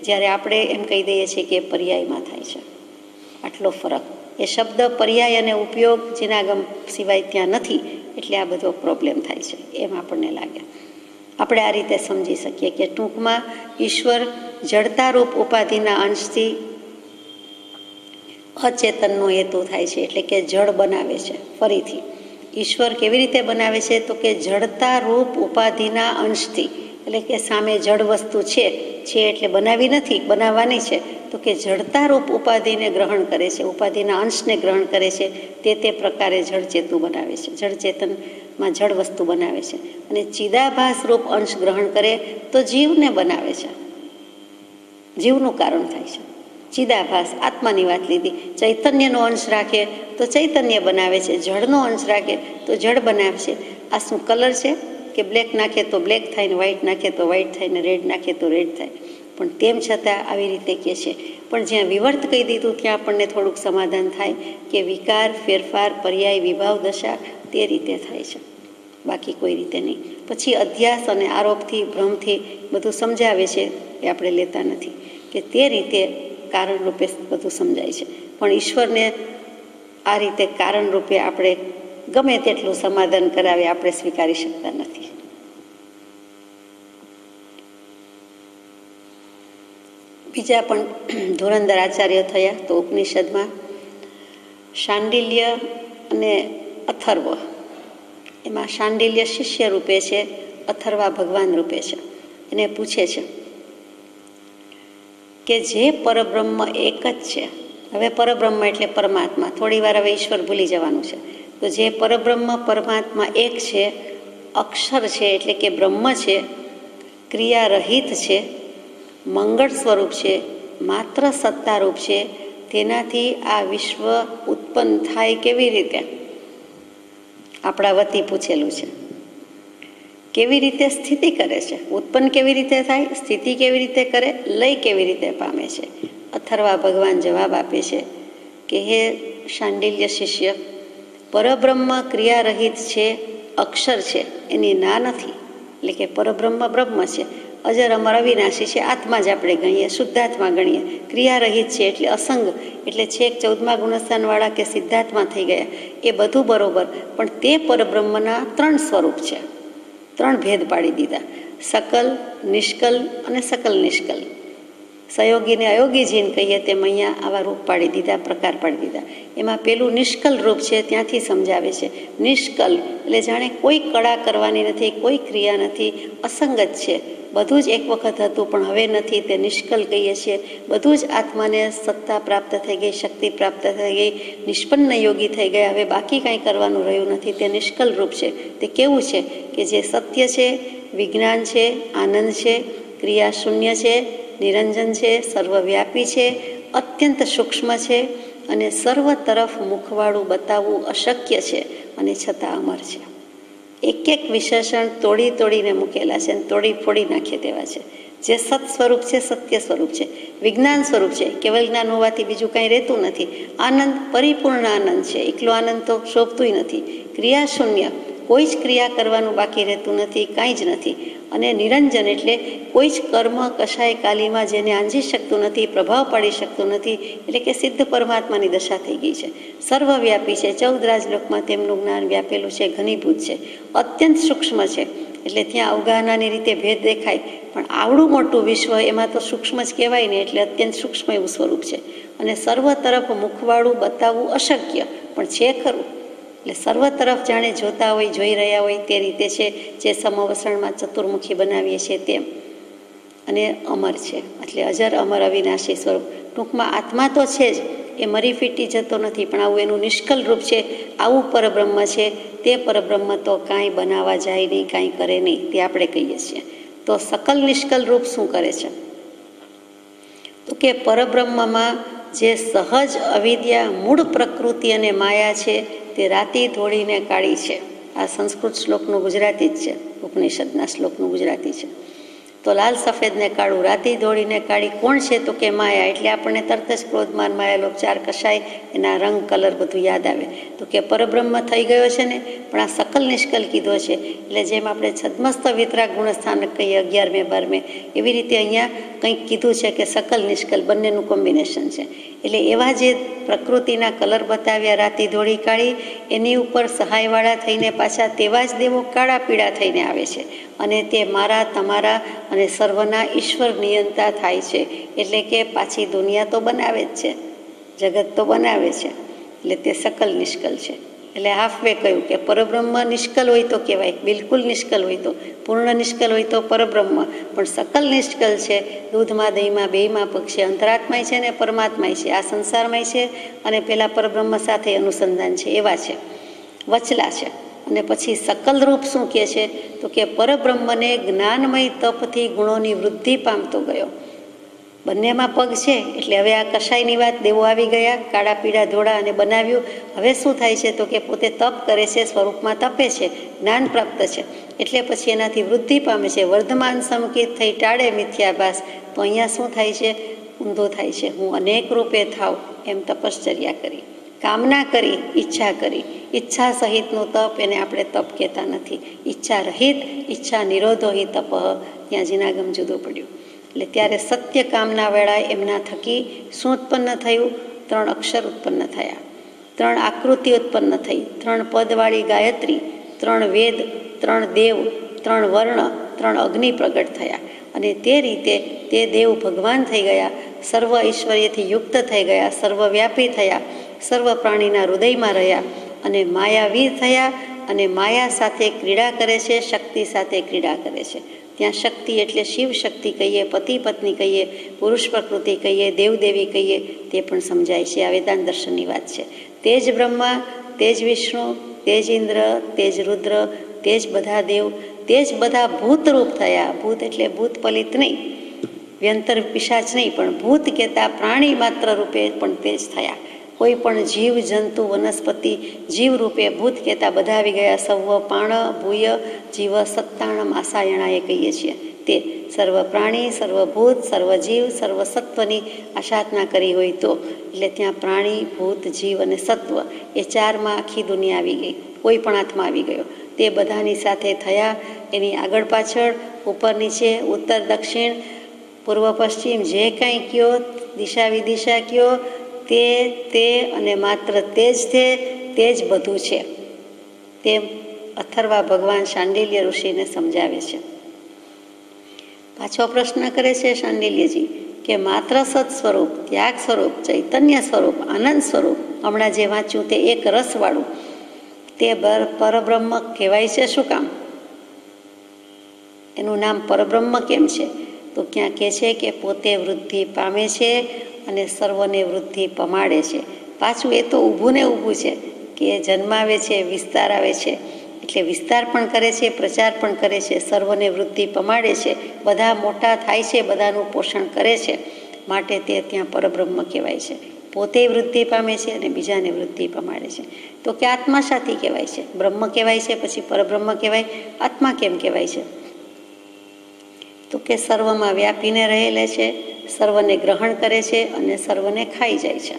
જ્યારે આપણે એમ કહી દઈએ છીએ કે પર્યાયમાં થાય છે. આટલો ફરક. એ શબ્દ પર્યાય અને ઉપયોગ જીનાગમ સિવાય ત્યાં નથી, એટલે આ બધો પ્રોબ્લેમ થાય છે એમ આપણને લાગે. આપણે આ રીતે સમજી શકીએ કે ટૂંકમાં ઈશ્વર જડતારૂપ ઉપાધિના અંશથી અચેતનનો હેતુ થાય છે, એટલે કે જળ બનાવે છે. ફરીથી ઈશ્વર કેવી રીતે બનાવે છે? તો કે જડતારૂપ ઉપાધિના અંશથી, એટલે કે સામે જળ વસ્તુ છે એટલે બનાવી નથી, બનાવવાની છે. તો કે જડતારૂપ ઉપાધિને ગ્રહણ કરે છે, ઉપાધિના અંશને ગ્રહણ કરે છે, તે પ્રકારે જળચેતું બનાવે છે, જળચેતનમાં જળ વસ્તુ બનાવે છે. અને ચિદાભાસ રૂપ અંશ ગ્રહણ કરે તો જીવને બનાવે છે, જીવનું કારણ થાય છે. ચિદાભાસ આત્માની વાત લીધી. ચૈતન્યનો અંશ રાખે તો ચૈતન્ય બનાવે છે, જળનો અંશ રાખે તો જળ બનાવે છે. આ શું કલર છે કે બ્લેક નાખે તો બ્લેક થાય ને વ્હાઈટ નાખે તો વ્હાઈટ થાય ને રેડ નાખે તો રેડ થાય. પણ તેમ છતાં આવી રીતે કહે છે. પણ જ્યાં વિવર્ત કહી દીધું ત્યાં આપણને થોડુંક સમાધાન થાય કે વિકાર, ફેરફાર, પર્યાય, વિભાવ દશા તે રીતે થાય છે, બાકી કોઈ રીતે નહીં. પછી અધ્યાસ અને આરોપથી, ભ્રમથી બધું સમજાવે છે, એ આપણે લેતા નથી કે તે રીતે કારણ રૂપે બધું સમજાય છે. પણ ઈશ્વરને આ રીતે કારણ રૂપે આપણે ગમે તેટલું સમાધાન કરાવે આપણે સ્વીકારી શકતા નથી. બીજા પણ ધુરંધર આચાર્ય થયા. તો ઉપનિષદમાં શાંડિલ્ય અને અથર્વ, એમાં શાંડિલ્ય શિષ્ય રૂપે છે, અથર્વા ભગવાન રૂપે છે. એને પૂછે છે કે જે પરબ્રહ્મ એક જ છે, હવે પરબ્રહ્મ એટલે પરમાત્મા, થોડી વાર હવે ઈશ્વર ભૂલી જવાનું છે. તો જે પરબ્રહ્મ પરમાત્મા એક છે, અક્ષર છે એટલે કે બ્રહ્મ છે, ક્રિયારહિત છે, મંગળ સ્વરૂપ છે, માત્ર સત્તારૂપ છે, તેનાથી આ વિશ્વ ઉત્પન્ન થાય કેવી રીતે? આપણા વતી પૂછેલું છે. કેવી રીતે સ્થિતિ કરે છે? ઉત્પન્ન કેવી રીતે થાય, સ્થિતિ કેવી રીતે કરે, લય કેવી રીતે પામે છે? અથર્વા ભગવાન જવાબ આપે છે કે હે શાંડિલ્ય શિષ્ય, પરબ્રહ્મ ક્રિયારહિત છે, અક્ષર છે, એની ના નથી. એટલે કે પરબ્રહ્મ બ્રહ્મ છે, અજર અમર અવિનાશી છે, આત્મા જ આપણે ગણીએ, શુદ્ધાત્મા ગણીએ. ક્રિયારહિત છે એટલે અસંગ, એટલે છેક 14મા ગુણસ્થાનવાળા કે સિદ્ધાત્મા થઈ ગયા, એ બધું બરોબર. પણ તે પરબ્રહ્મના 3 સ્વરૂપ છે, 3 ભેદ પાડી દીધા. સકલ, નિષ્કલ અને સકલ નિષ્કલ. સહયોગીને અયોગી જીન કહીએ તેમ અહીંયા આવા રૂપ પાડી દીધા, પ્રકાર પાડી દીધા. એમાં પેલું નિષ્કલ રૂપ છે, ત્યાંથી સમજાવે છે. નિષ્કલ એટલે જાણે કોઈ કળા કરવાની નથી, કોઈ ક્રિયા નથી, અસંગત છે. બધું જ એક વખત હતું પણ હવે નથી, તે નિષ્કલ કહીએ છીએ. બધું જ આત્માને સત્તા પ્રાપ્ત થઈ ગઈ, શક્તિ પ્રાપ્ત થઈ ગઈ, નિષ્પન્ન યોગી થઈ ગયા. હવે બાકી કાંઈ કરવાનું રહ્યું નથી, તે નિષ્કલ રૂપ છે. તે કેવું છે કે જે સત્ય છે, વિજ્ઞાન છે, આનંદ છે, ક્રિયા શૂન્ય છે, નિરંજન છે, સર્વવ્યાપી છે, અત્યંત સૂક્ષ્મ છે અને સર્વ તરફ મુખવાળું બતાવવું અશક્ય છે અને છતાં અમર છે. એક એક વિશેષણ તોડીને મૂકેલા છે અને તોડી ફોડી નાખી દેવા છે. જે સત સ્વરૂપ છે, સત્ય સ્વરૂપ છે, વિજ્ઞાન સ્વરૂપ છે. કેવલ જ્ઞાન હોવાથી બીજું કાંઈ રહેતું નથી. આનંદ પરિપૂર્ણ આનંદ છે, એકલો આનંદ તો શોભતુંય નથી. ક્રિયા શૂન્ય, કોઈ જ ક્રિયા કરવાનું બાકી રહેતું નથી, કાંઈ જ નથી. અને નિરંજન એટલે કોઈ જ કર્મ કશાય કાલીમાં જેને આંજી શકતું નથી, પ્રભાવ પાડી શકતું નથી, એટલે કે સિદ્ધ પરમાત્માની દશા થઈ ગઈ છે. સર્વવ્યાપી છે, 14 રાજલોકમાં તેમનું જ્ઞાન વ્યાપેલું છે, ઘનીભૂત છે, અત્યંત સૂક્ષ્મ છે. એટલે ત્યાં અવગાહનાની રીતે ભેદ દેખાય, પણ આવડું મોટું વિશ્વ એમાં તો સૂક્ષ્મ જ કહેવાય ને, એટલે અત્યંત સૂક્ષ્મ એવું સ્વરૂપ છે. અને સર્વ તરફ મુખવાળું બતાવવું અશક્ય, પણ છે ખરું. એટલે સર્વ તરફ જાણે જોતા હોય, જોઈ રહ્યા હોય તે રીતે છે, જે સમવસણમાં ચતુર્મુખી બનાવીએ છીએ તેમ. અને અમર છે, એટલે અજર અમર અવિનાશી સ્વરૂપ. ટૂંકમાં આત્મા તો છે જ, એ મરી ફીટી જતો નથી, પણ આવું એનું નિષ્કલ રૂપ છે, આવું પરબ્રહ્મ છે. તે પરબ્રહ્મ તો કાંઈ બનાવવા જાય નહીં, કાંઈ કરે નહીં, તે આપણે કહીએ છીએ. તો સકલ નિષ્કલ રૂપ શું કરે છે? તો કે પરબ્રહ્મમાં જે સહજ અવિદ્યા, મૂળ પ્રકૃતિ અને માયા છે, તે રાતી ધોળીને કાળી છે. આ સંસ્કૃત શ્લોકનું ગુજરાતી જ છે, ઉપનિષદના શ્લોકનું ગુજરાતી છે. તો લાલ સફેદને કાળું, રાતી ધોળીને કાળી કોણ છે? તો કે માયા. એટલે આપણને તરત જ ક્રોધમાન માયાલોક ચાર કશાય, એના રંગ કલર બધું યાદ આવે. તો કે પરબ્રહ્મ થઈ ગયો છે ને, પણ આ સકલ નિષ્કલ કીધો છે. એટલે જેમ આપણે છદ્મસ્ત વિતરાગ ગુણસ્થાનક કહીએ 11મે 12મે, એવી રીતે અહીંયા કંઈક કીધું છે કે સકલ નિષ્કલ બંનેનું કોમ્બિનેશન છે. એટલે એવા જે પ્રકૃતિના કલર બતાવ્યા, રાતી ધોળી કાળી, એની ઉપર સહાયવાળા થઈને પાછા તેવા જ દેવો કાળા પીળા થઈને આવે છે. અને તે મારા, તમારા અને સર્વના ઈશ્વર નિયંતા થાય છે. એટલે કે પાછી દુનિયા તો બનાવે જ છે, જગત તો બનાવે છે, એટલે તે સકલ નિષ્કલ છે. એટલે હાફવે કહ્યું કે પરબ્રહ્મ નિષ્કલ હોય તો કહેવાય, બિલકુલ નિષ્કલ હોય તો, પૂર્ણ નિષ્કલ હોય તો પરબ્રહ્મ, પણ સકલ નિષ્કલ છે. દૂધમાં, દહીંમાં, બેયમાં પગ છે, અંતરાત્માય છે ને પરમાત્માય છે, આ સંસારમાંય છે અને પેલા પરબ્રહ્મ સાથે અનુસંધાન છે, એવા છે, વચલા છે. અને પછી સકલ રૂપ શું કહે છે? તો કે પરબ્રહ્મને જ્ઞાનમય તપથી ગુણોની વૃદ્ધિ પામતો ગયો. બંનેમાં પગ છે, એટલે હવે આ કશાયની વાત, દેવો આવી ગયા, કાળા પીળા ધોળા અને બનાવ્યું. હવે શું થાય છે? તો કે પોતે તપ કરે છે, સ્વરૂપમાં તપે છે, જ્ઞાન પ્રાપ્ત છે, એટલે પછી એનાથી વૃદ્ધિ પામે છે. વર્ધમાન સમકિત થઈ ટાળે મિથ્યાભાસ. તો અહીંયા શું થાય છે? ઊંધો થાય છે. હું અનેક રૂપે થાવ એમ તપશ્ચર્યા કરી, કામના કરી, ઈચ્છા કરી. ઈચ્છા સહિતનું તપ એને આપણે તપ કહેતા નથી. ઈચ્છા રહિત, ઈચ્છા નિરોધો હિ તપ, ત્યાં જીનાગમ જુદું પડ્યું. એટલે ત્યારે સત્ય કામના વેળા એમના થકી શું ઉત્પન્ન થયું? 3 અક્ષર ઉત્પન્ન થયા, 3 આકૃતિ ઉત્પન્ન થઈ, 3 પદવાળી ગાયત્રી, 3 વેદ, 3 દેવ, 3 વર્ણ, 3 અગ્નિ પ્રગટ થયા. અને તે રીતે તે દેવ ભગવાન થઈ ગયા, સર્વ ઐશ્વર્યથી યુક્ત થઈ ગયા, સર્વવ્યાપી થયા, સર્વ પ્રાણીના હૃદયમાં રહ્યા અને માયાવીર થયા. અને માયા સાથે ક્રીડા કરે છે, શક્તિ સાથે ક્રીડા કરે છે. ત્યાં શક્તિ એટલે શિવ શક્તિ કહીએ, પતિ પત્ની કહીએ, પુરુષ પ્રકૃતિ કહીએ, દેવદેવી કહીએ, તે પણ સમજાય છે. આ વેદાંત દર્શનની વાત છે. તેજ બ્રહ્મા, તેજ વિષ્ણુ, તેજ ઇન્દ્ર, તેજ રુદ્ર, તેજ બધા દેવ, તેજ બધા ભૂતરૂપ થયા. ભૂત એટલે ભૂત પલિત નહીં, વ્યંતર પિશાચ નહીં, પણ ભૂત કહેતા પ્રાણી માત્ર રૂપે પણ તેજ થયા. કોઈ પણ જીવ, જંતુ, વનસ્પતિ જીવ રૂપે ભૂત કહેતા બધા આવી ગયા. સૌ પાણ ભૂય જીવ સત્તાણમ આસાયણાએ કહીએ છીએ. તે સર્વ પ્રાણી, સર્વભૂત, સર્વજીવ, સર્વસત્વની આશાતના કરી હોય તો, એટલે ત્યાં પ્રાણી, ભૂત, જીવ અને સત્વ એ 4માં આખી દુનિયા આવી ગઈ. કોઈ પણ આત્મા આવી ગયો. તે બધાની સાથે થયા. એની આગળ પાછળ, ઉપર નીચે, ઉત્તર દક્ષિણ, પૂર્વ પશ્ચિમ, જે કાંઈ કયો, દિશા વિદિશા કયો, તે અને માત્ર તે જ છે, તે જ બધું છે. તેમ અથર્વા ભગવાન શાંડિલ્ય ઋષિને સમજાવે છે. પાછો પ્રશ્ન કરે છે શાંડિલ્યજી કે માત્ર સત સ્વરૂપ, ત્યાગ સ્વરૂપ, ચૈતન્ય સ્વરૂપ, આનંદ સ્વરૂપ, હમણાં જે વાંચ્યું તે એક રસવાળું, તે પરબ્રહ્મ કહેવાય છે શું કામ? એનું નામ પરબ્રહ્મ કેમ છે? તો ક્યાં કહે છે કે પોતે વૃદ્ધિ પામે છે અને સર્વને વૃદ્ધિ પમાડે છે. પાછું એ તો ઊભું ને ઊભું છે કે જન્માવે છે, વિસ્તાર આવે છે, એટલે વિસ્તાર પણ કરે છે, પ્રચાર પણ કરે છે, સર્વને વૃદ્ધિ પમાડે છે, બધા મોટા થાય છે, બધાનું પોષણ કરે છે, માટે તે ત્યાં પરબ્રહ્મ કહેવાય છે. પોતે વૃદ્ધિ પામે છે અને બીજાને વૃદ્ધિ પમાડે છે. તો કે આત્મા સાથી કહેવાય છે, બ્રહ્મ કહેવાય છે, પછી પરબ્રહ્મ કહેવાય, આત્મા કેમ કહેવાય છે? તો કે સર્વમાં વ્યાપીને રહેલે છે, સર્વને ગ્રહણ કરે છે અને સર્વને ખાઈ જાય છે.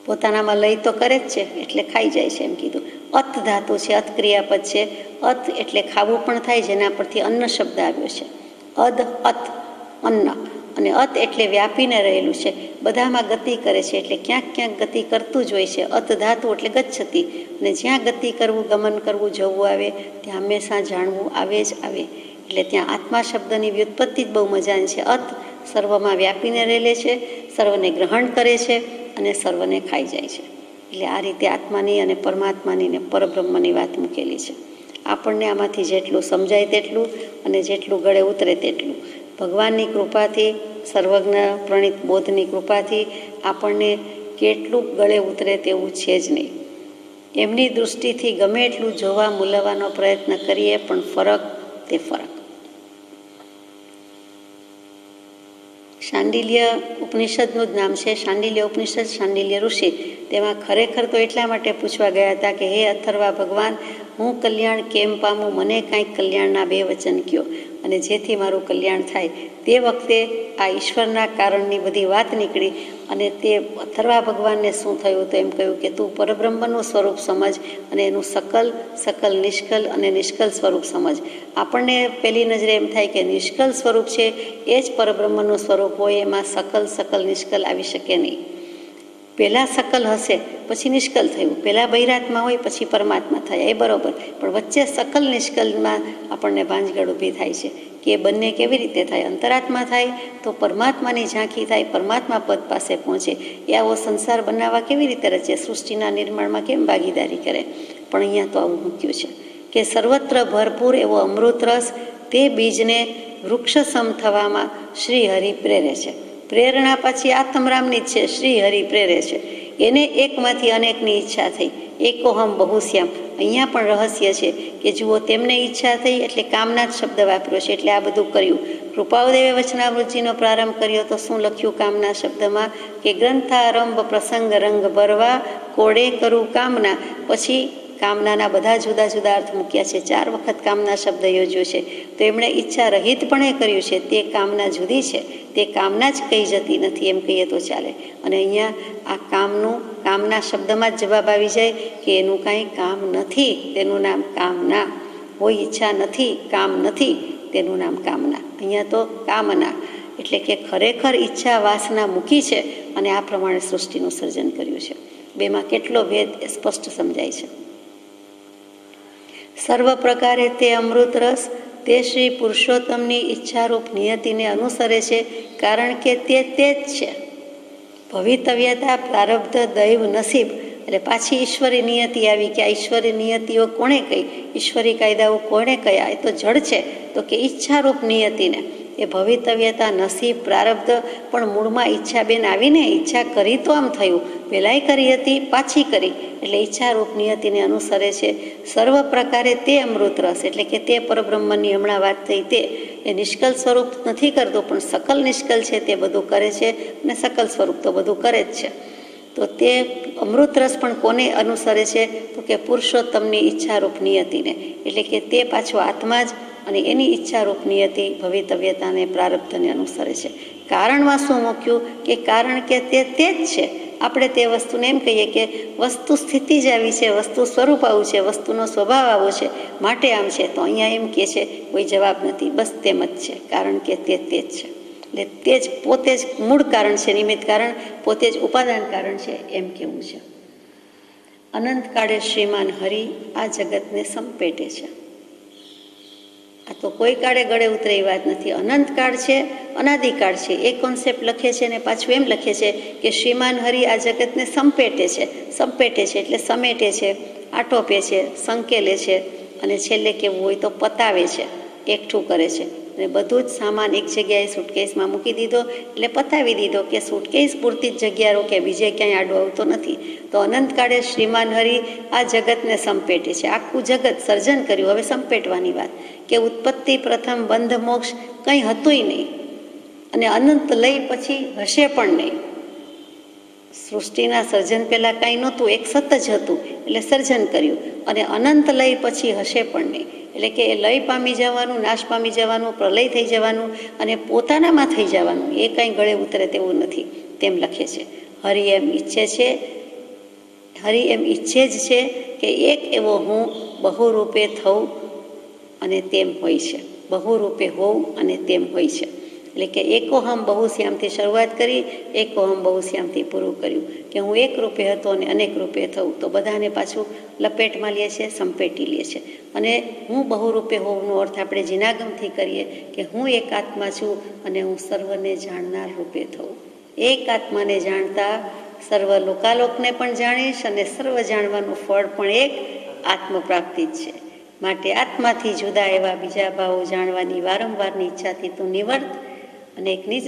પોતાનામાં લય તો કરે જ છે એટલે ખાઈ જાય છે એમ કીધું. અત ધાતુ છે, અત ક્રિયાપદ છે. અત એટલે ખાવું પણ થાય, જેના પરથી અન્ન શબ્દ આવ્યો છે. અદ અત અન્ન, અને અત એટલે વ્યાપીને રહેલું છે, બધામાં ગતિ કરે છે, એટલે ક્યાંક ક્યાંક ગતિ કરતું જ હોય છે. અત ધાતુ એટલે ગચ્છતી, અને જ્યાં ગતિ કરવું, ગમન કરવું, જવું આવે ત્યાં હંમેશા જાણવું આવે જ આવે. એટલે ત્યાં આત્મા શબ્દની વ્યુત્પત્તિ જ બહુ મજાની છે. અત સર્વમાં વ્યાપીને રહેલે છે, સર્વને ગ્રહણ કરે છે અને સર્વને ખાઈ જાય છે. એટલે આ રીતે આત્માની અને પરમાત્માની ને પરબ્રહ્મની વાત મૂકેલી છે. આપણને આમાંથી જેટલું સમજાય તેટલું અને જેટલું ગળે ઉતરે તેટલું ભગવાનની કૃપાથી, સર્વજ્ઞ પ્રણિત બોધની કૃપાથી આપણને કેટલું ગળે ઉતરે તેવું છે જ નહીં. એમની દૃષ્ટિથી ગમે એટલું જોવા મૂલવવાનો પ્રયત્ન કરીએ પણ ફરક તે ફરક. શાંડિલ્ય ઉપનિષદનું જ નામ છે, શાંડિલ્ય ઉપનિષદ, શાંડિલ્ય ઋષિ. તેમાં ખરેખર તો એટલા માટે પૂછવા ગયા હતા કે હે અથર્વા ભગવાન, હું કલ્યાણ કેમ પામું? મને કાંઈક કલ્યાણના બે વચન કહો અને જેથી મારું કલ્યાણ થાય. તે વખતે આ ઈશ્વરના કારણની બધી વાત નીકળી અને તે અથર્વા ભગવાનને શું થયું? તો એમ કહ્યું કે તું પરબ્રહ્મનું સ્વરૂપ સમજ અને એનું સકલ નિષ્કલ અને નિષ્કલ સ્વરૂપ સમજ. આપણને પહેલી નજરે એમ થાય કે નિષ્કલ સ્વરૂપ છે એ જ પરબ્રહ્મનું સ્વરૂપ હોય, એમાં સકલ નિષ્કલ આવી શકે નહીં. પહેલાં સકલ હશે પછી નિષ્કલ થયું, પહેલાં બહિરાત્મા હોય પછી પરમાત્મા થયા, એ બરાબર, પણ વચ્ચે સકલ નિષ્કલમાં આપણને ભાંજગડ ઊભી થાય છે કે એ બંને કેવી રીતે થાય? અંતરાત્મા થાય તો પરમાત્માની ઝાંખી થાય, પરમાત્મા પદ પાસે પહોંચે. એ આવો સંસાર બનાવવા કેવી રીતે રચે? સૃષ્ટિના નિર્માણમાં કેમ ભાગીદારી કરે? પણ અહીંયા તો આવું મૂક્યું છે કે સર્વત્ર ભરપૂર એવો અમૃત રસ તે બીજને વૃક્ષસમ થવામાં શ્રી હરિ પ્રેરે છે. પ્રેરણા પછી આત્મરામની જ છે, શ્રી હરિ પ્રેરે છે. એને એકમાંથી અનેકની ઈચ્છા થઈ, એકોહમ બહુશ્યામ. અહીંયા પણ રહસ્ય છે કે જુઓ, તેમને ઈચ્છા થઈ એટલે કામના જ શબ્દ વાપર્યો છે, એટલે આ બધું કર્યું. કૃપાળુદેવે વચનામૃતજીનો પ્રારંભ કર્યો તો શું લખ્યું કામના શબ્દમાં? કે ગ્રંથારંભ પ્રસંગ રંગ ભરવા કોડે કરું કામના. પછી કામનાના બધા જુદા જુદા અર્થ મૂક્યા છે. 4 વખત કામના શબ્દ યોજ્યો છે. તો એમણે ઈચ્છા રહિતપણે કર્યું છે, તે કામના જુદી છે, તે કામના જ કહી જતી નથી એમ કહીએ તો ચાલે. અને અહીંયા આ કામના શબ્દમાં જ જવાબ આવી જાય કે એનું કાંઈ કામ નથી, તેનું નામ કામના. કોઈ ઈચ્છા નથી, કામ નથી, તેનું નામ કામના. અહીંયા તો કામના, એટલે કે ખરેખર ઈચ્છા વાસના મૂકી છે અને આ પ્રમાણે સૃષ્ટિનું સર્જન કર્યું છે. બેમાં કેટલો ભેદ સ્પષ્ટ સમજાય છે. સર્વ પ્રકારે તે અમૃત રસ તે શ્રી પુરુષોત્તમની ઈચ્છારૂપ નિયતિને અનુસરે છે, કારણ કે તે જ છે. ભવિતવ્યતા, પ્રારબ્ધ, દૈવ, નસીબ, એટલે પાછી ઈશ્વરી નિયતિ આવી કે આ ઈશ્વરી નિયતિઓ કોણે કહી? ઈશ્વરી કાયદાઓ કોણે કયા? એ તો જડ છે. તો કે ઈચ્છારૂપ નિયતિને એ ભવિતવ્યતા, નસીબ, પ્રારબ્ધ, પણ મૂળમાં ઈચ્છા બેન આવીને ઈચ્છા કરી તો આમ થયું, પહેલાંય કરી હતી, પાછી કરી, એટલે ઈચ્છારૂપ નિયતિને અનુસરે છે. સર્વ પ્રકારે તે અમૃત રસ, એટલે કે તે પરબ્રહ્મની હમણાં વાત થઈ તે એ નિષ્કલ સ્વરૂપ નથી કરતો, પણ સકલ નિષ્કલ છે, તે બધું કરે છે, અને સકલ સ્વરૂપ તો બધું કરે જ છે. તો તે અમૃત રસ પણ કોને અનુસરે છે? તો કે પુરુષોત્તમની ઈચ્છારૂપ નિયતિને, એટલે કે તે પાછો આત્મા જ અને એની ઈચ્છારૂપ નિયતિ ભવિતવ્યતાને, પ્રારબ્ધને અનુસરે છે. કારણમાં શું મૂક્યું? કે કારણ કે તે જ છે. આપણે તે વસ્તુને એમ કહીએ કે વસ્તુ સ્થિતિ જ આવી છે, વસ્તુ સ્વરૂપ આવું છે, વસ્તુનો સ્વભાવ આવો છે, માટે આમ છે. તો અહીંયા એમ કહે છે કોઈ જવાબ નથી, બસ તેમ જ છે, કારણ કે તે જ છે. એટલે તે જ પોતે જ મૂળ કારણ છે, નિમિત્ત કારણ, પોતે જ ઉપાદાન કારણ છે, એમ કેવું છે. અનંતકાળે શ્રીમાન હરિ આ જગતને સંપેટે છે. આ તો કોઈ કાળે ગળે ઉતરે એ વાત નથી. અનંતકાળ છે, અનાદિકાળ છે. એ કોન્સેપ્ટ લખે છે ને પાછું એમ લખે છે કે શ્રીમાન હરિ આ જગતને સંપેટે છે એટલે સમેટે છે, આટોપે છે, સંકેલે છે અને છેલ્લે કેવું હોય તો પતાવે છે, એકઠું કરે છે. અને બધું જ સામાન એક જગ્યાએ સુટકેસમાં મૂકી દીધો એટલે પતાવી દીધો કે સુટકેસ પૂરતી જ જગ્યા રોકે, બીજે ક્યાંય આડો આવતો નથી. તો અનંતકાળે શ્રીમાન હરિ આ જગતને સંપેટે છે. આખું જગત સર્જન કર્યું, હવે સંપેટવાની વાત કે ઉત્પત્તિ પ્રથમ બંધ મોક્ષ કંઈ હતુંય નહીં અને અનંત લઈ પછી હશે પણ નહીં. સૃષ્ટિના સર્જન પહેલાં કાંઈ નહોતું, એક સત જ હતું એટલે સર્જન કર્યું અને અનંત લઈ પછી હશે પણ નહીં. એટલે કે એ લય પામી જવાનું, નાશ પામી જવાનું, પ્રલય થઈ જવાનું અને પોતાનામાં થઈ જવાનું, એ કાંઈ ગળે ઉતરે તેવું નથી, તેમ લખે છે. હરિ એમ ઈચ્છે જ છે કે એક એવો હું બહુરૂપે થવું અને તેમ હોય છે, બહુરૂપે હોવું અને તેમ હોય છે. એટલે કે એકોહમ બહુ શ્યામથી શરૂઆત કરી, એકોહમ બહુ શ્યામથી પૂરું કર્યું કે હું એક રૂપે હતો અને અનેક રૂપે થવું. તો બધાને પાછું લપેટમાં લે છે, સંપેટી લે છે. અને હું બહુરૂપે હોવાનો અર્થ આપણે જીનાગમથી કરીએ કે હું એક આત્મા છું અને હું સર્વને જાણનાર રૂપે થવું. એક આત્માને જાણતા સર્વ લોકાલોકને પણ જાણીશ અને સર્વ જાણવાનું ફળ પણ એક આત્મપ્રાપ્તિ જ છે. માટે આત્માથી જુદા એવા બીજા ભાવો જાણવાની વારંવારની ઈચ્છાથી તું નિવર્ત અને એક નિજ